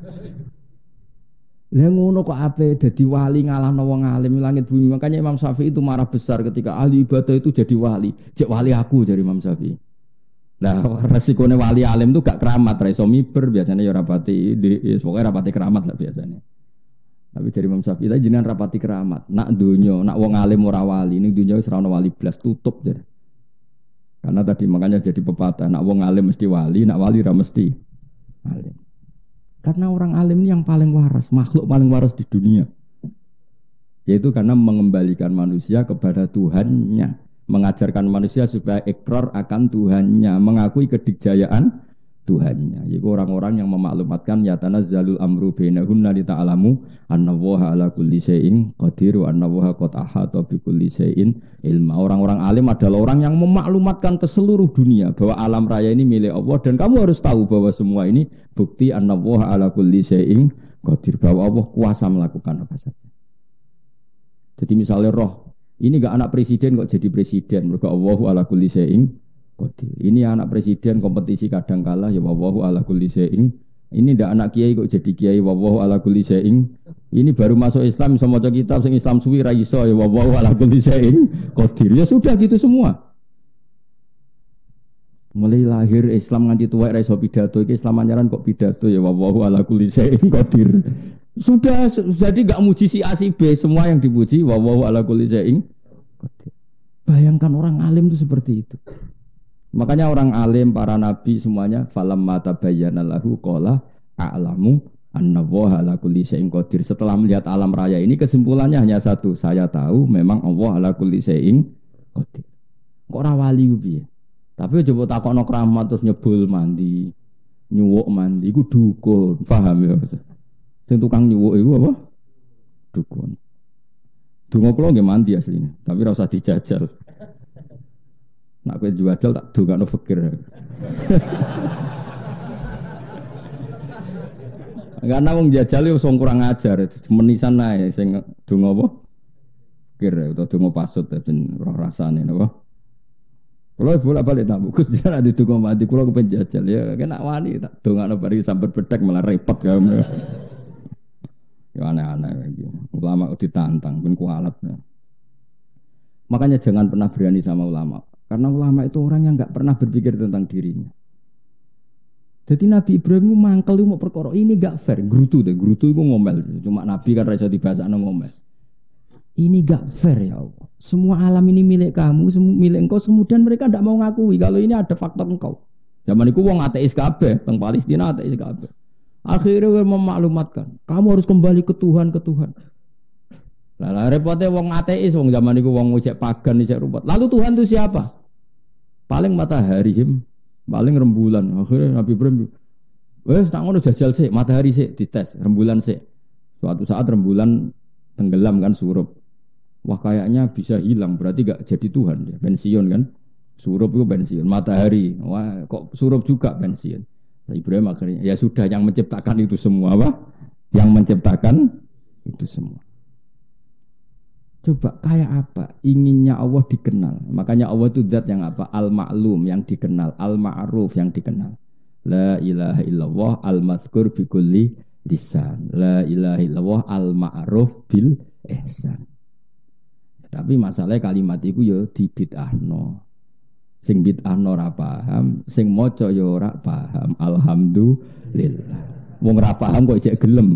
Lah ngono kok ape dadi wali ngalahno wong alim langit bumi. Makanya Imam Syafi'i itu marah besar ketika ahli ibadah itu jadi wali. Cek wali aku dari Imam Syafi'i. Nah, resikonya wali alim itu gak keramat, ra iso miber biasanya ya rapati pokoknya rapati keramat lah biasanya. Tapi dari Imam Syafi'i jenengan rapati keramat. Nak donya, nak wong alim ora wali, ning donya wis ora ono wali blas tutup jadi. Karena tadi makanya jadi pepatah, nak wong alim mesti wali, nak wali ra mesti alim. Karena orang alim ini yang paling waras, makhluk paling waras di dunia. Yaitu karena mengembalikan manusia kepada Tuhannya, mengajarkan manusia supaya ikrar akan Tuhannya, mengakui kedikjayaan Tuhannya. Yaitu orang-orang yang memaklumatkan ya tanazzalul amru bainahunna li ta'lamu annallaha ala kulli syai'in qadir wa annallaha qad ahata bi kulli syai'in ilma. Orang-orang alim adalah orang yang memaklumatkan ke seluruh dunia bahwa alam raya ini milik Allah dan kamu harus tahu bahwa semua ini bukti annallaha ala kulli syai'in qadir, bahwa Allah kuasa melakukan apa saja. Jadi misalnya roh ini enggak anak presiden kok jadi presiden, mergo Allahu ala kulli syai'in qadir. Ini anak presiden kompetisi kadang kalah ya wallahu ala kulli syai'in. Ini ndak anak kiai kok jadi kiai wallahu ala kulli syai'in. Ini baru masuk Islam iso maca kitab sing Islam suwi ra iso ya wallahu ala kulli syai'in qadir. Ya sudah gitu semua. Mulai lahir Islam nganti tua ra iso pidato iki Islam anyaran kok pidato ya wallahu ala kulli syai'in qadir. Sudah jadi enggak muji si A si B, semua yang dipuji wa ala kulli syai'in qadir. Bayangkan orang alim itu seperti itu. Makanya orang alim, para nabi semuanya falamma tabayyana lahu qala a'lamu annallaha ala kulli syai'in qadir. Setelah melihat alam raya ini kesimpulannya hanya satu, saya tahu memang Allah ala kulli syai'in qadir. Kok ora wali piye? Tapi coba takokno keramat terus nyebul mandi, nyuwuk mandi iku dukun, paham ya? Sing tukang nyuwuk iku apa? Dukun. Donga kula nggih mandi asline, tapi ora usah dijajal. Nak kowe jual tak dongakno fakir. Karena wong jajal yo wong kurang ajar, menisan ae sing donga apa? Fakir utawa donga pasut ben ora rasane napa. Kula bolak-balik tak Gus jan ade donga mati kula kepen jajal ya kena wani tak dongakno bari sambar bedhek malah repot ya. Ya aneh-aneh iki. Ulama ditantang ben kualat. Ya. Makanya jangan pernah berani sama ulama. Karena ulama itu orang yang enggak pernah berpikir tentang dirinya. Jadi Nabi Ibrahim mangkel mau perkara ini enggak fair. Grutu itu ngomel. Cuma Nabi kan ra iso dibasakno ngomel. Ini enggak fair ya Allah. Semua alam ini milik kamu, milik engkau. Kemudian mereka enggak mau ngakui kalau ini ada faktor engkau. Zaman itu wong ateis kabeh, teng Palestina ateis kabeh. Akhirnya memaklumatkan, kamu harus kembali ke Tuhan. Lah repotnya wong ateis, wong zaman itu wong ngecek pagan, ngecek rupat. Lalu Tuhan itu siapa? Paling matahari, paling rembulan. Akhirnya Nabi Ibrahim, wes nak ngono jajal sih, matahari sih dites, rembulan sih. Suatu saat rembulan tenggelam kan surup. Wah kayaknya bisa hilang, berarti gak jadi Tuhan ya, pensiun kan? Surup itu pensiun, matahari, wah kok surup juga pensiun. Ibrahim akhirnya ya sudah yang menciptakan itu semua apa? Yang menciptakan itu semua. Coba kayak apa inginnya Allah dikenal. Makanya Allah itu zat yang apa? Al-ma'lum yang dikenal, al-ma'ruf yang dikenal. La ilaha illallah al-mazkur bi kulli lisan. La ilaha illallah al-ma'ruf bil ihsan. Tapi masalahnya kalimat itu ya dibid'ahno. Sing bid'ahno ora paham, sing maca ya ora paham. Alhamdulillah. Wong ora paham kok cek gelem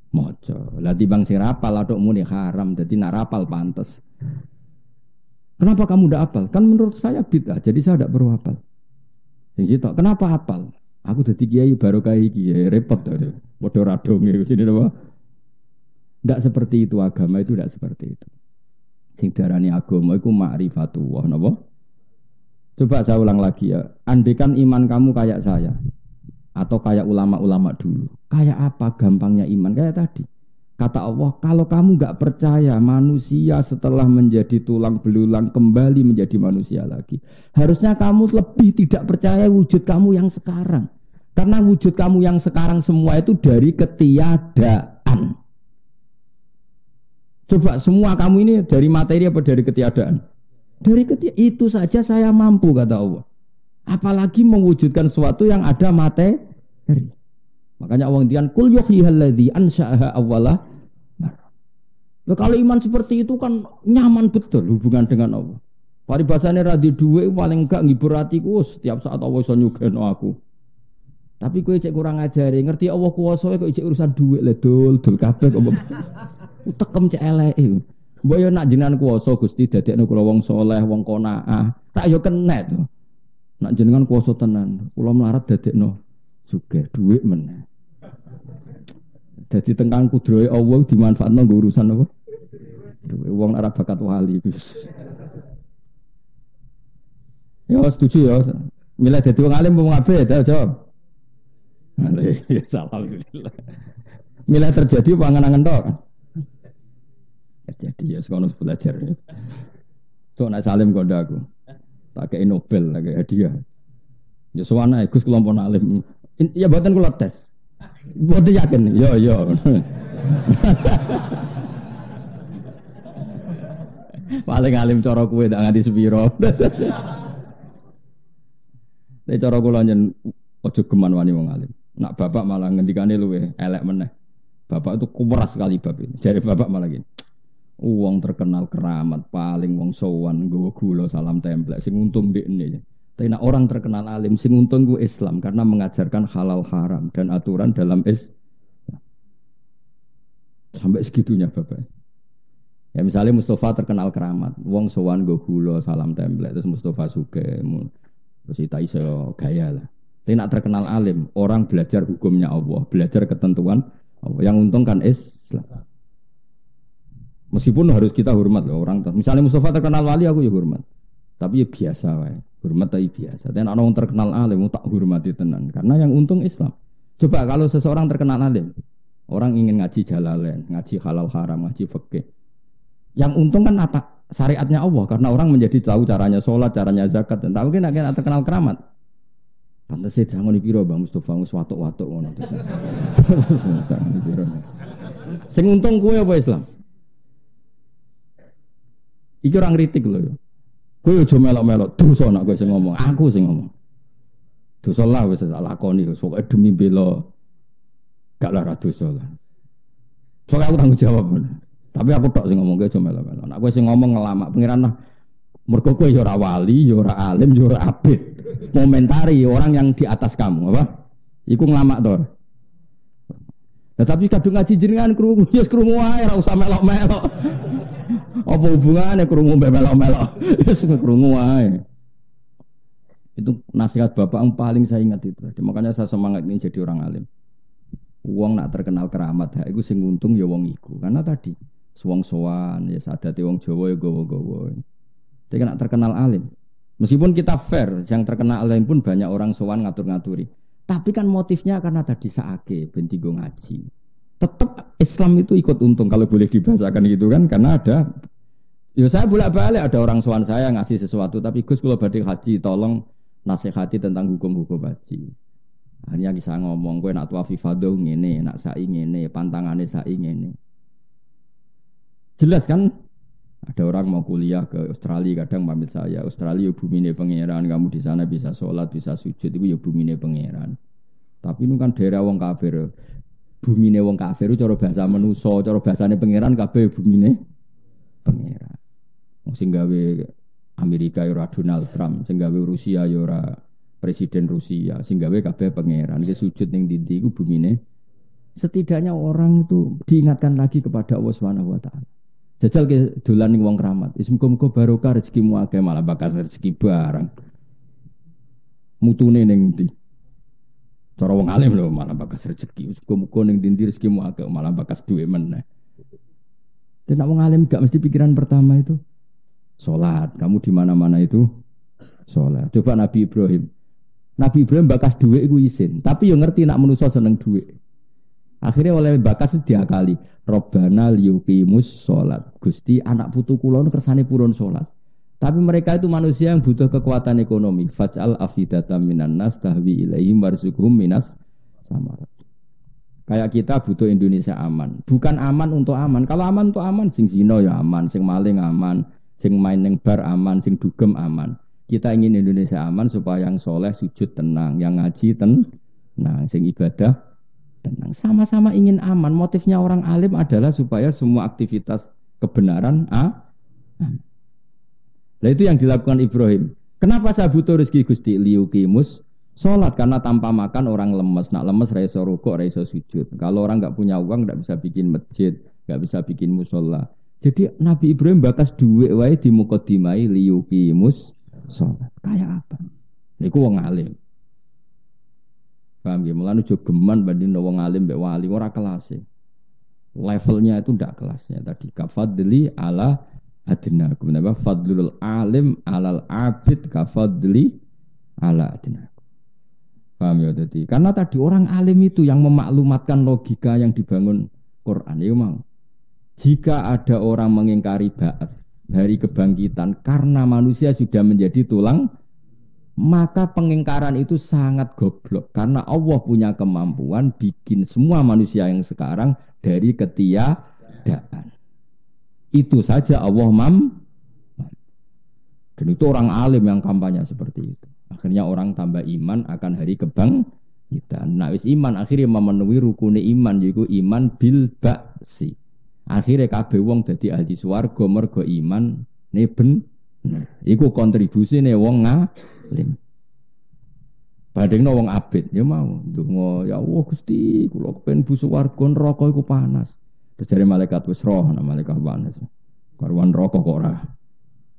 maca. Lah timbang sing rapal atok muni haram, dadi nak rapal pantes. Kenapa kamu ndak hafal? Kan menurut saya bid'ah, jadi saya ndak perlu hafal. Sing sitok, kenapa hafal? Aku dadi kiai barokah iki, repot to. Padha radonge sini apa? Ndak seperti itu agama itu ndak seperti itu. Sing darani agama iku ma'rifatullah, napa? Coba saya ulang lagi ya. Andaikan iman kamu kayak saya atau kayak ulama-ulama dulu, kayak apa gampangnya iman? Kayak tadi kata Allah, kalau kamu gak percaya manusia setelah menjadi tulang belulang kembali menjadi manusia lagi, harusnya kamu lebih tidak percaya wujud kamu yang sekarang. Karena wujud kamu yang sekarang semua itu dari ketiadaan. Coba semua kamu ini dari materi apa dari ketiadaan? Dari itu saja saya mampu kata Allah. Apalagi mewujudkan sesuatu yang ada materi. Makanya Allah ngendikan kul yuhyihilladzi ansha'aha awwala marrah. Kalau iman seperti itu kan nyaman betul hubungan dengan Allah. Paribasane ra di dhuwit paling enggak ngibur atiku setiap saat Allah iso nyugeno aku. Tapi kowe cek kurang ajari, ngerti Allah kuwasa kok cek urusan dhuwit le dul kabeh kok. Tekem cek eleke. Mbok yo nak jenengan kuwasa Gusti dadekno kula wong saleh, wong qanaah. Tak yo kenet. Nak jenengan kuwasa tenan, kula melarat dadekno sugih dhuwit meneh. Dadi tengkang kudrohe Allah dimanfaatno nggo urusan apa? Dhuwit wong ora bakat wali wis. Ya setuju ya. Milih dadi wong alim wong apik ya jawab. Alhamdulillah. Milih terjadi pangan-angan tok. Jadi ya sekolah belajar. So nak salim kondo aku, tak kayak Nobel, tak kayak hadiah. Ya soalnya Gus kelompok alim. Ya buatan kulo tes, buatan yakin. Yo. Paling alim cara kue tak nganti sepiro. Tapi cara kulo nyen ojo geman wani wong alim. Nak bapak malah ngendikane luwe elek meneh. Bapak itu kuras sekali bab ini. Jadi bapak malah gini. Uang terkenal keramat paling wong sowan nggawa gula salam templek sing untung ndekne. Tapi nek orang terkenal alim sing untung ku Islam karena mengajarkan halal haram dan aturan dalam Islam. Sampai segitunya Bapak. Ya misalnya Mustafa terkenal keramat, wong sowan go gula salam template terus Mustafa suge, terus kita iso gaya lah. Tapi nak terkenal alim, orang belajar hukumnya Allah, belajar ketentuan Allah. Yang untung kan Islam. Meskipun harus kita hormat loh orang. Misalnya Mustafa terkenal wali, aku ya hormat. Tapi ya biasa wae. Hormat tapi biasa. Dan orang terkenal alim, tak hormati tenan. Karena yang untung Islam. Coba kalau seseorang terkenal alim, orang ingin ngaji jalalain, ngaji halal haram, ngaji fikih. Yang untung kan syariatnya Allah. Karena orang menjadi tahu caranya sholat, caranya zakat. Dan tahu kan akhirnya terkenal keramat. Pantes sih jangan dipiro Bang Mustafa wis watuk-watuk ngono terus. Sing untung kowe apa Islam? Iki orang kritik lho ya. Kowe aja melok-melok dosa nek kowe sing ngomong, aku sing ngomong. Dosa lah wis lakoni pokoke demi bela gak lara dosa lah. Soale aku tanggung jawab. Tapi aku tok sing ngomong kowe aja melok-melok. Nek kowe sing ngomong ngelamak pengiran lah. Mergo kowe ya ora wali, ya ora alim, ya ora abid. Momentari orang yang di atas kamu, apa? Iku ngelamak to. Nah, tapi kadung ngaji jenengan krungu, ya krungu wae ora usah melok-melok. Apa hubungannya krungu melok-melok? Wis krungu wae. Itu nasihat bapak yang paling saya ingat itu. Makanya saya semangat ini jadi orang alim. Wong nak terkenal keramat, iku sing untung ya wong iku. Karena tadi wong sowan ya sadate wong Jawa ya gowo-gowo. Tapi nak terkenal alim. Meskipun kita fair, yang terkenal alim pun banyak orang sowan ngatur-ngaturi. Tapi kan motifnya karena tadi saake ben digo ngaji. Tetap Islam itu ikut untung kalau boleh dibahasakan gitu kan, karena ada ya saya bolak-balik ada orang sowan saya ngasih sesuatu tapi Gus kula badhe haji tolong nasihati tentang hukum-hukum haji. Akhirnya kisah ngomong kowe nak tawaf ifadah ngene, nak sa'i ngene, pantangane sa'i ngene. Jelas kan? Ada orang mau kuliah ke Australia kadang pamit saya, Australia bumine pangeran, kamu di sana bisa sholat, bisa sujud, itu ya bumine pangeran. Tapi itu kan daerah wong kafir. Bumine wong kafir itu cara bahasa manusa, cara bahasane pangeran kabeh bumine pangeran. Wong sing gawe Amerika ya ora Donald Trump, sing gawe Rusia ya ora presiden Rusia, sing gawe kabeh pangeran. Iki sujud ning ndi iku bumine. Setidaknya orang itu diingatkan lagi kepada Allah Subhanahu wa taala. Jajal ke dolan ning wong keramat. Wis muga-muga barokah rezekimu akeh malah bakal rezeki barang. Mutune ning ndi? Cara wong alim lho malah bakas rezeki. Muga-muga ning ndi rezekimu akeh malah bakas duwe meneh. Dan wong alim gak mesti pikiran pertama itu salat. Kamu di mana-mana itu salat. Coba Nabi Ibrahim. Nabi Ibrahim bakas duwe iku isin, tapi yo ngerti nak manusa seneng duwe. Akhirnya oleh bakas diakali. Robbana liyuqimus sholat. Gusti anak putu kula kersane purun sholat. Tapi mereka itu manusia yang butuh kekuatan ekonomi. Faj'al afidatan minan nas tahwi ilaihim warzuqhum minas samarat. Kayak kita butuh Indonesia aman. Bukan aman untuk aman. Kalau aman untuk aman, sing zina ya aman, sing maling aman, sing main ning bar aman, sing dugem aman. Kita ingin Indonesia aman supaya yang soleh sujud tenang, yang ngaji tenang, sing ibadah tenang, sama-sama ingin aman. Motifnya orang alim adalah supaya semua aktivitas kebenaran aman. Nah itu yang dilakukan Ibrahim. Kenapa saya butuh rezeki Gusti? Liyuqimus sholat, karena tanpa makan orang lemes. Nak lemes raiso rukuk, raiso sujud. Kalau orang nggak punya uang nggak bisa bikin masjid, nggak bisa bikin musola. Jadi Nabi Ibrahim bakas duit wae di muqaddimai liyuqimus sholat. Kayak apa? Niku wong alim. Paham ya? Mulane aja geman banding wong alim mbek wali ora kelas. Levelnya itu ndak kelasnya tadi. Kafadli ala adna. Kenapa? Fadlul alim alal abid kafadli ala adna. Paham ya tadi? Karena tadi orang alim itu yang memaklumatkan logika yang dibangun Quran. Ya mau. Jika ada orang mengingkari ba'ats, hari kebangkitan, karena manusia sudah menjadi tulang, maka pengingkaran itu sangat goblok. Karena Allah punya kemampuan bikin semua manusia yang sekarang dari ketiadaan. Itu saja Allah dan itu orang alim yang kampanye seperti itu. Akhirnya orang tambah iman akan hari kebangkitan. Nah wis iman akhirnya memenuhi rukun iman, yaitu iman bil ba'si. Akhirnya kabeh wong dadi ahli swarga mergo iman ne ben. Nah, iku kontribusi nih wong ngalim. Bandingno wong abid, ya mau. Ndonga ya Allah Gusti, kula kepen bu swarga neraka iku panas. Terjadi malaikat wis roh, malaikat panas. Karuan rokok kok ora.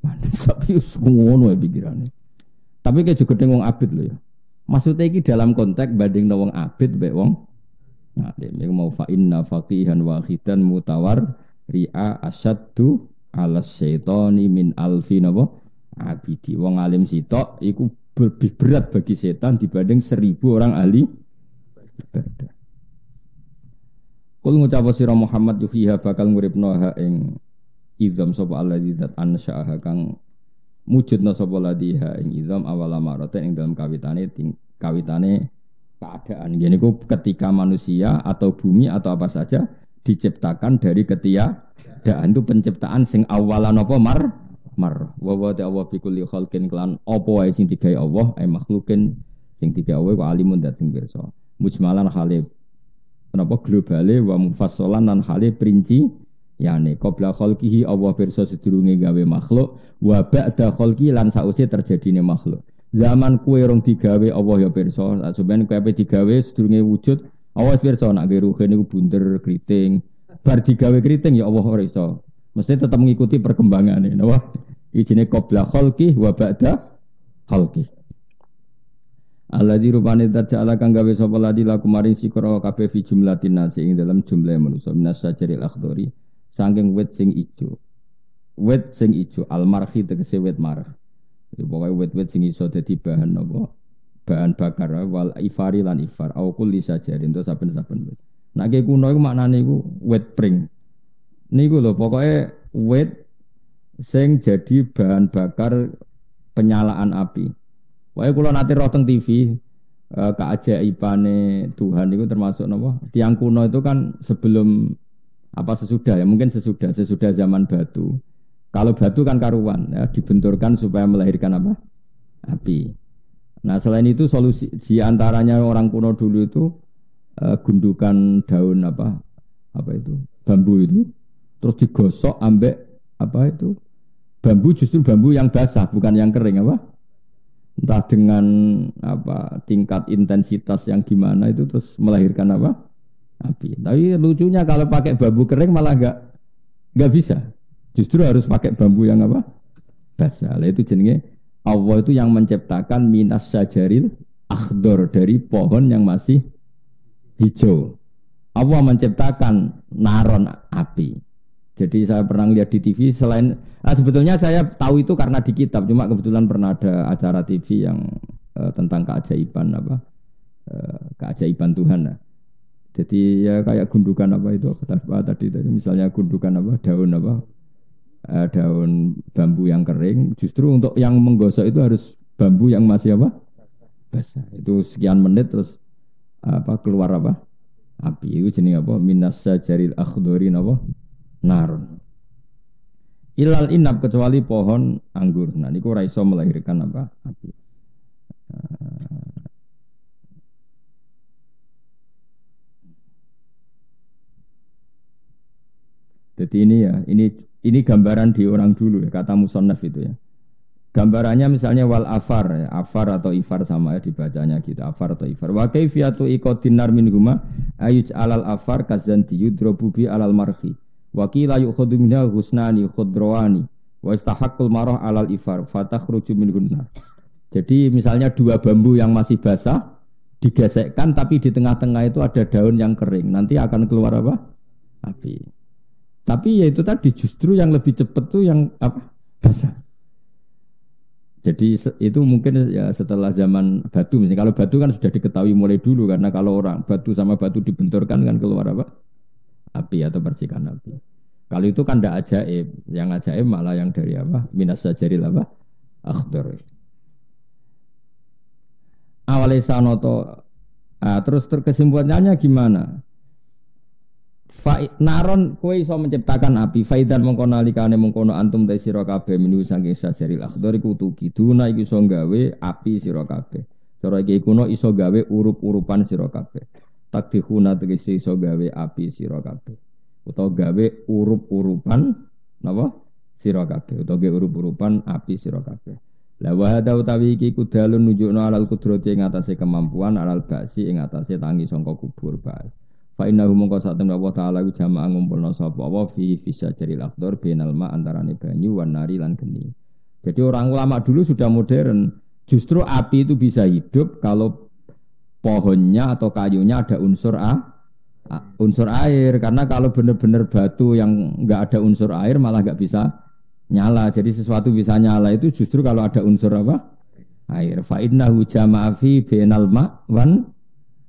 Panas tapi ngono ya pikirane. Tapi kayak juga wong abid lho ya. Maksudnya iki dalam konteks banding wong abid mbek wong ngalim. Iku mau fa inna faqihan wahidan mutawar ri'a asyaddu ala syaitani min alfi napa abidi. Wong alim sitok iku lebih berat bagi setan dibanding 1000 orang ahli ibadah. Kul ngucap sira Muhammad yuhiha bakal nguripno ha ing idzam sapa alladzi zat ansyaha kang mujudna sapa ladiha ing idzam awala marate ing dalam kawitane keadaan. Gini ku ketika manusia atau bumi atau apa saja diciptakan dari ketiadaan, itu penciptaan sing awalan apa mar wa wa ta'ala bi kulli khalqin kelan apa wae sing digawe Allah ay makhlukin sing digawe wa alimun dat sing pirsa mujmalan hale menapa globale wa mufassalan lan hale perinci yani qabla khalqihi Allah pirsa sedurunge gawe makhluk wa ba'da khalqi lan sause terjadine makhluk. Zaman kue rong digawe Allah ya pirsa, sampeyan kowe ape digawe sedurunge wujud Allah pirsa nak gawe ruhe niku bunder kriting. Bar digawe kriting ya Allah ora iso. Mesti tetap mengikuti perkembangane, napa? Ijine qabla khalqi wa ba'da khalqi. Alladzi rupane tajala kang gawe sapa ladi laku maring sikra kabeh fi jumlatin nasi ing dalam jumlah manusa minas sajaril akhdari saking wit sing ijo. Wit sing ijo almarhi tegese wit marah. Jadi pokoknya wet-wet sing iso dadi bahan apa? Bahan bakar wal ifari lan ifar au kulli sajarin to saben-saben wit. Nek kuno iku maknane iku wet pring. Niku lho pokoke wit sing jadi bahan bakar penyalaan api. Pokoke kula nate roh teng TV keajaibane Tuhan itu termasuk napa? Tiang kuno itu kan sebelum apa sesudah ya mungkin sesudah zaman batu. Kalau batu kan karuan, ya, dibenturkan supaya melahirkan apa? Api. Nah selain itu solusi di antaranya orang kuno dulu itu gundukan daun apa itu bambu itu, terus digosok ambek apa itu bambu justru bambu yang basah bukan yang kering apa? Entah dengan apa tingkat intensitas yang gimana itu terus melahirkan apa? Api. Tapi lucunya kalau pakai bambu kering malah nggak bisa. Justru harus pakai bambu yang apa? Basah. Itu jenenge Allah itu yang menciptakan minas sajaril akhdar dari pohon yang masih hijau. Allah menciptakan naron api. Jadi saya pernah lihat di TV selain sebetulnya saya tahu itu karena di kitab cuma kebetulan pernah ada acara TV yang tentang keajaiban apa? Keajaiban Tuhan. Jadi ya kayak gundukan apa itu tadi misalnya gundukan apa daun apa? Daun bambu yang kering justru untuk yang menggosok itu harus bambu yang masih apa basah itu sekian menit terus apa keluar apa api itu jenis apa minas sajaril akhdari apa narun ilal inab kecuali pohon anggur. Nah niku ora iso melahirkan apa api. Jadi ini gambaran di orang dulu ya, kata musannaf itu ya. Gambarannya misalnya wal afar ya, afar atau ifar sama ya dibacanya gitu, afar atau ifar. Wa kaifiyatu iqadin nar minhuma ayuj alal afar kazanti yudrobu bi alal marhi. Wa qila yukhadhu minha husnani khudrawani wa istahaqqul marah alal ifar fatakhruju minhunna. Jadi misalnya dua bambu yang masih basah digesekkan tapi di tengah-tengah itu ada daun yang kering, nanti akan keluar apa? Api. Tapi ya itu tadi justru yang lebih cepat tuh yang apa basah. Jadi itu mungkin ya setelah zaman batu misalnya. Kalau batu kan sudah diketahui mulai dulu karena kalau orang batu sama batu dibenturkan kan keluar apa api atau percikan api. Kalau itu kan tidak ajaib. Yang ajaib malah yang dari apa minas sajaril apa akhdar. Awalnya sanoto terus kesimpulannya gimana? Naron kowe iso menciptakan api faidan mengkono alikane mengkono antum ta sira kabeh minu saking sajaril akhdar iku tukiduna iku iso gawe api sira kabeh. Cara iki kuno iso gawe urup-urupan sira kabeh. Takdihuna tegese iso gawe api sira kabeh. Utawa gawe urup-urupan napa? Sira kabeh utawa gawe urup-urupan api sira kabeh. La wa hada utawi iki kudalun nunjukna alal kudrati ing atase kemampuan alal basi ing atase tangi sangka kubur bas. Fa innahu mongko sak temne Allah taala iku jamaah ngumpulna sapa wa fi jaril akhdar bainal ma antarane banyu wan nari lan geni. Jadi orang ulama dulu sudah modern. Justru api itu bisa hidup kalau pohonnya atau kayunya ada unsur air. Karena kalau benar-benar batu yang enggak ada unsur air malah enggak bisa nyala. Jadi sesuatu bisa nyala itu justru kalau ada unsur apa? Air. Fa innahu jama'a fi bainal ma wan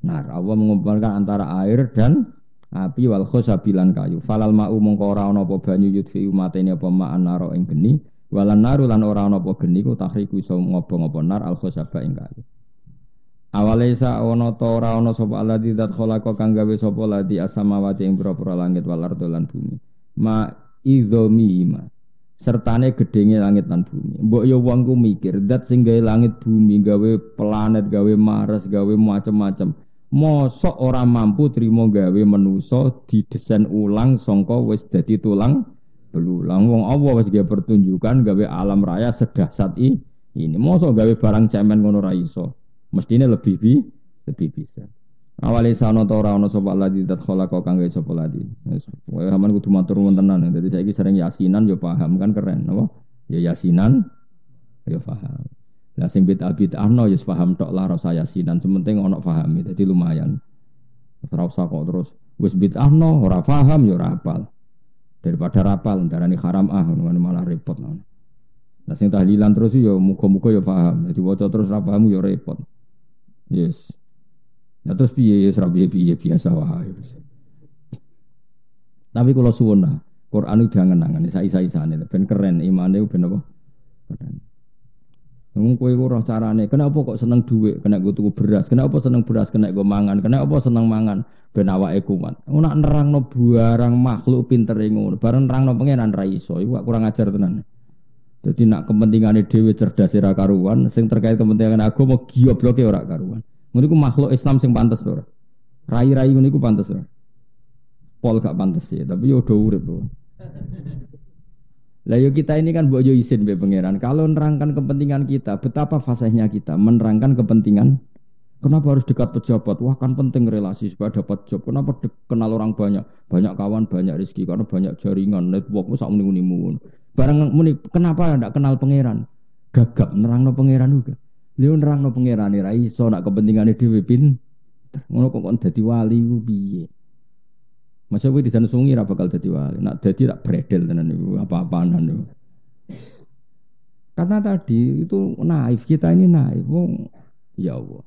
nar. Allah mengumpulkan antara air dan api wal khosabilan kayu. Falal ma'u mongko ora ana apa banyu yudfi umatene apa ma'an naro ing geni. Walan naru lan ora ana apa geni ku tahriku iso ngobong-obong nar al khosaba ing kayu. Awalesa ana ta ora ana sapa alladzi dzat khalaqa kang gawe sapa ladi asamawati ing pira-pira langit wal ardo lan bumi. Ma idzomihima. Sertane gedenge langit lan bumi. Mbok ya wong ku mikir zat sing gawe langit bumi, gawe planet, gawe Mars, gawe macam-macam. Mosok ora mampu trimo gawe manusa didesain ulang sangka wis dadi tulang belulang. Wong Allah wis gawe pertunjukan gawe alam raya sedahsyat ini. Mosok gawe barang cemen ngono ra iso. Mestine lebih bisa. Awale sana ta ora ana sapa ladi dat khalaqa kang gawe sapa ladi. Wis kowe aman kudu matur nuwun tenan. Dadi saiki sering yasinan yo paham kan keren apa? Ya yasinan yo paham. Lah sing bid'ah no ya paham tok lah rasa yasinan, sementing ana pahami. Dadi lumayan. Ora usah kok terus wis bid'ah no ora paham ya ora hafal. Daripada rapal darani haram ngono malah repot. Lah sing tahlilan terus ya muga-muga ya paham. Dadi waca terus ra paham ya repot. Yes. Ya terus piye piye biasa wae. Tapi kalau suwun lah, Quran itu jangan-jangan isa-isane ben keren imane ben apa? Keren. Wong kowe ora carane, kenapa kok seneng dhuwit, kena go tuku beras, kenapa seneng beras, kena go mangan, kenapa seneng mangan ben awake kuat. Ora nerangno barang makhluk pintere ngono, bareng nerangno pangeran ra iso, iku kurang ajar tenan. Jadi nak kepentingane dhewe cerdas ora karuan, sing terkait kepentingan agama gobloke ora karuan. Ngono iku makhluk Islam sing pantes lho ora. Rai-rai ngono iku pantes ora. Pol gak pantes ya, tapi yo do urip lho. Lah yo kita ini kan mbok yo isin mbek pangeran. Kalau nerangkan kepentingan kita, betapa fasihnya kita menerangkan kepentingan. Kenapa harus dekat pejabat? Wah kan penting relasi supaya dapat job. Kenapa kenal orang banyak, banyak kawan, banyak rezeki karena banyak jaringan, networkmu sak muni-munimu. Barang muni kenapa ndak kenal pangeran? Gagap nerangno pangeran juga. Lha nerangno pangeran ra iso nak kepentingane dhewe pin. Ngono kok dadi wali ku piye? Masa kowe dijan sungi ra bakal dadi wali. Nak dadi tak bredel tenan niku apa-apaan niku. Karena tadi itu naif, kita ini naif. Ya Allah.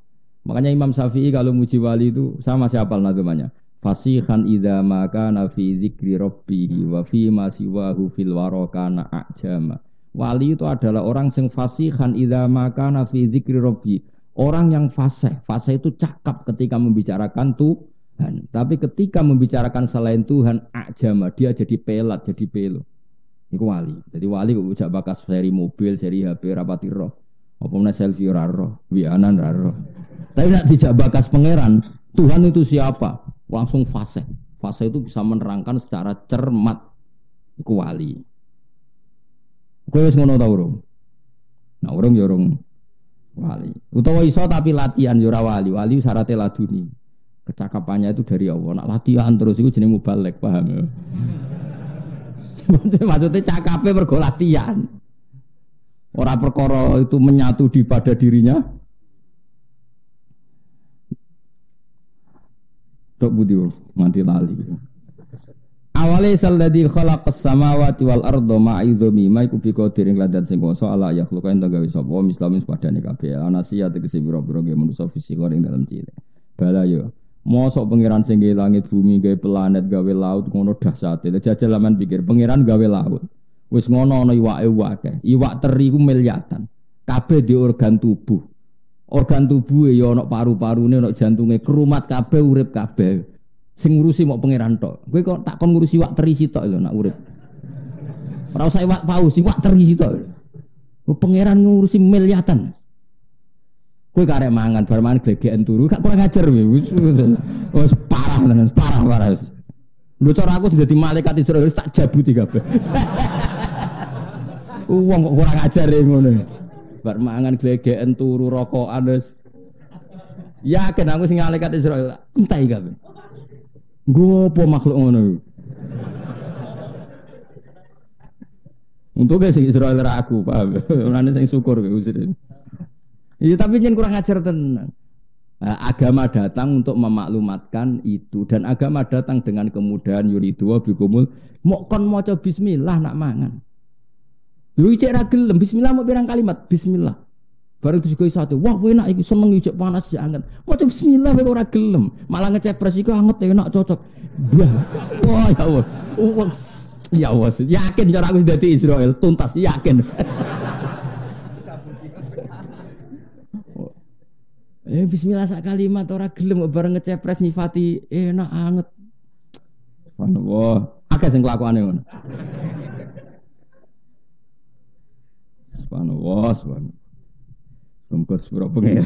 Makanya Imam Syafi'i kalau muji wali itu sama siapa namanya? Fasihan idza ma kana fi dzikri rabbih wa fi ma siwahu fil warakana ajama. Wali itu adalah orang yang fasihan idza ma kana fi dzikri rabbih. Orang yang fasih. Fasih itu cakap ketika membicarakan Tuhan. Tapi ketika membicarakan selain Tuhan ajama, dia jadi pelat, jadi pelo. Iku wali. Jadi wali kok ujak bakas seri mobil, seri HP rapati roh. Apa meneh selfie ora roh, wianan ora roh. Tapi nak dijak bakas pangeran, Tuhan itu siapa? Langsung fase. Fase itu bisa menerangkan secara cermat. Iku wali. Kowe wis ngono ta urung? Nah, urung ya urung wali. Utawa iso tapi latihan ya ora wali. Wali syaratnya laduni. Kecakapannya itu dari Allah. Nak latihan terus iku jenenge mubalek, paham ya? Maksudnya cakape mergo latihan. Ora perkara itu menyatu di pada dirinya. Tok budi nganti lali. Awale salladzi khalaqas samawati wal arda ma'idhumi maiku bi qadir ing ladan sing kuwasa ala yakhluqa ing gawe sapa mislamin padane kabeh anasiya tegese pira-pira ge manusa fisik ing dalam cilik. Bala yo mosok pangeran sing gawe langit bumi gawe planet gawe laut ngono dahsate. Jajal laman pikir pangeran gawe laut. Wis ngono ana iwake akeh. Iwak teri ku miliatan. Kabeh di organ tubuh. Organ tubuhe ya ana paru-parune, ana jantunge, kerumat kabeh, urip kabeh. Sing ngurusi mok pangeran tok. Kowe kok tak kon ngurusi iwak teri sitok lho nak urip. Ora usah iwak paus, iwak teri sitok. Pangeran ngurusi miliatan. Kowe karek mangan, bar mangan glegeken turu, gak kurang ajar wis parah tenan, parah. Lho cara aku dadi malaikat Israil wis tak jabuti kabeh. Wong kok kurang ajar ngono. Bar mangan glegeken turu rokokan wis. Yakin aku sing malaikat Israil entai kabeh. Nggo apa makhluk ngono iku? Untuknya sing Israel ra aku, paham. Mulane sing syukur kowe usir. Iya tapi jen kurang ajar tenan. Nah, agama datang untuk memaklumatkan itu dan agama datang dengan kemudahan yuridu wa bikumul mok kon maca bismillah nak mangan. Yo ijek ra gelem bismillah mau pirang kalimat bismillah. Bareng juga satu. Wah, enak iki seneng ijek panas ijek anget. Maca bismillah kowe ora gelem. Malah ngecepres iku anget enak cocok. Wah, ya Allah. Ya Allah, yakin cara aku dadi Israel tuntas yakin. Bismillah sak kalimat ora gelem bareng ngecepres nyifati enak anget. Subhanallah, akeh sing kelakuane ngono. Subhanallah, subhanallah. Muga sepuro pengen.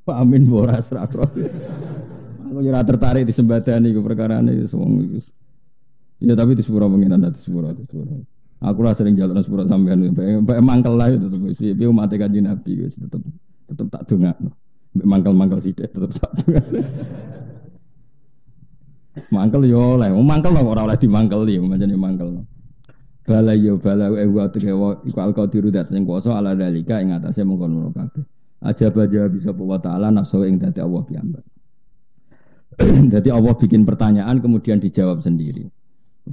Pak Amin boras ra kro. Aku ora tertarik di sembadani iku perkarane wis wong iku. Ya tapi di sepuro pengen ada di sepuro. Aku lah sering jalan sepuro sampean mangkel lah tetep piye umat Kanjeng Nabi wis tetep tak dongakno. Mbek mangkel-mangkel sithik tetep tak dongakno. Mangkel yo oleh, mangkel ora oleh dimangkeli, pancen mangkel. Bala yo bala wa tewa iku al-qadiru dat sing kuwasa ala dalika ing atase mengkono kabeh. Aja baja bisa wa taala nafsu ing dadi Allah piyambak. Jadi Allah bikin pertanyaan kemudian dijawab sendiri.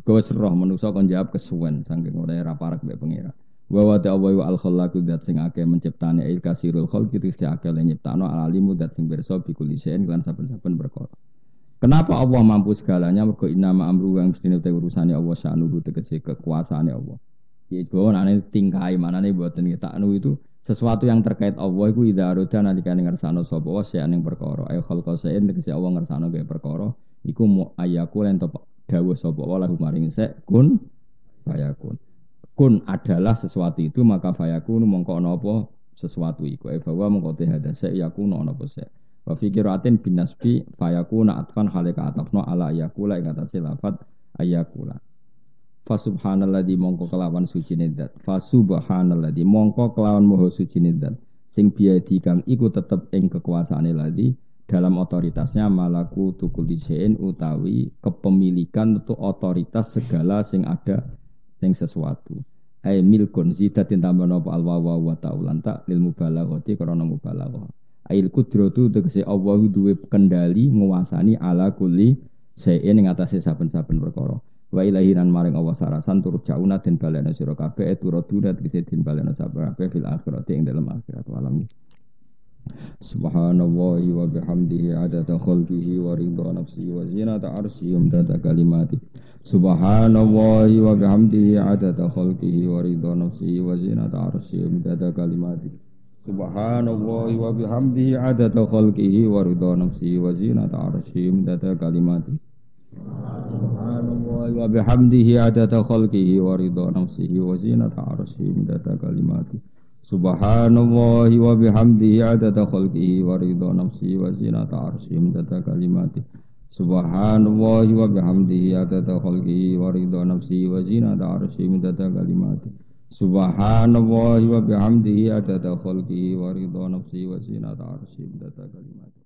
Kowe roh manusa kon jawab kesuwen saking ora ra parek mbek pengira. Wa wa ta'ala al-khallaqu dat sing akeh menciptane il kasirul khalqi iki akeh le nyiptakno alimu dat sing pirsa bikuli sen lan saben-saben perkara. Kenapa Allah mampu segalanya? Mergo innama amru yang mesti te urusane Allah sa'nuhu tegese kekuasaane Allah. Ya bahwa nane tingkai manane mboten taknu itu sesuatu yang terkait Allah iku idza aroda nalikane ngersano sapa wa ing perkara. Ayo khalqa sen tegese Allah ngersano gawe perkara iku ayaku lan dawuh sapa wa lahu maring sek kun fayakun. Kun adalah sesuatu itu maka fayakun mongko ana apa sesuatu iku. Bahwa mongko te hadase yakun ana apa sek. Wa fikiratin bin nasbi fayakuna atfan halika atafna ala yakula ing atase lafat ayakula. Fa subhanalladzi mongko kelawan sucine zat. Fa subhanalladzi mongko kelawan maha sucine zat. Sing biadi kang iku tetep ing kekuasaane ladzi dalam otoritasnya malaku tukul disein utawi kepemilikan untuk otoritas segala sing ada ing sesuatu. Ai milkun zidatin tambana apa alwawa wa ta'ulan ta lil mubalaghati karena mubalaghah. Ail kudratu tegese Allah duwe kendali nguasani ala kulli sayin ing atase saben-saben perkara. Wa ilahiran maring Allah sarasan turut jauna den balena sira kabeh turaduna tegese den balena kabeh fil akhirati ing dalam akhirat alam. Subhanallahi wa bihamdihi adada khalqihi wa ridha nafsihi wa zinata arsyihi wa midada kalimati. Subhanallahi wa bihamdihi adada khalqihi wa ridha nafsihi wa zinata arsyihi wa midada kalimati. Subhanallahi wa bihamdihi adada khalqihi wa ridha nafsihi wa zinata arsyihi midada kalimati. Subhanallahi wa bihamdihi adada khalqihi wa ridha nafsihi wa zinata arsyihi midada kalimati. Subhanallahi wa bihamdihi adada khalqihi wa ridha nafsihi wa zinata arsyihi midada kalimati. Subhanallahi wa bihamdihi adada khalqihi wa ridha nafsihi wa zinata arsyihi midada kalimati. Subhanallahi wa bihamdihi adada khalqihi wa ridha nafsihi wa zinata arsyihi midada kalimati.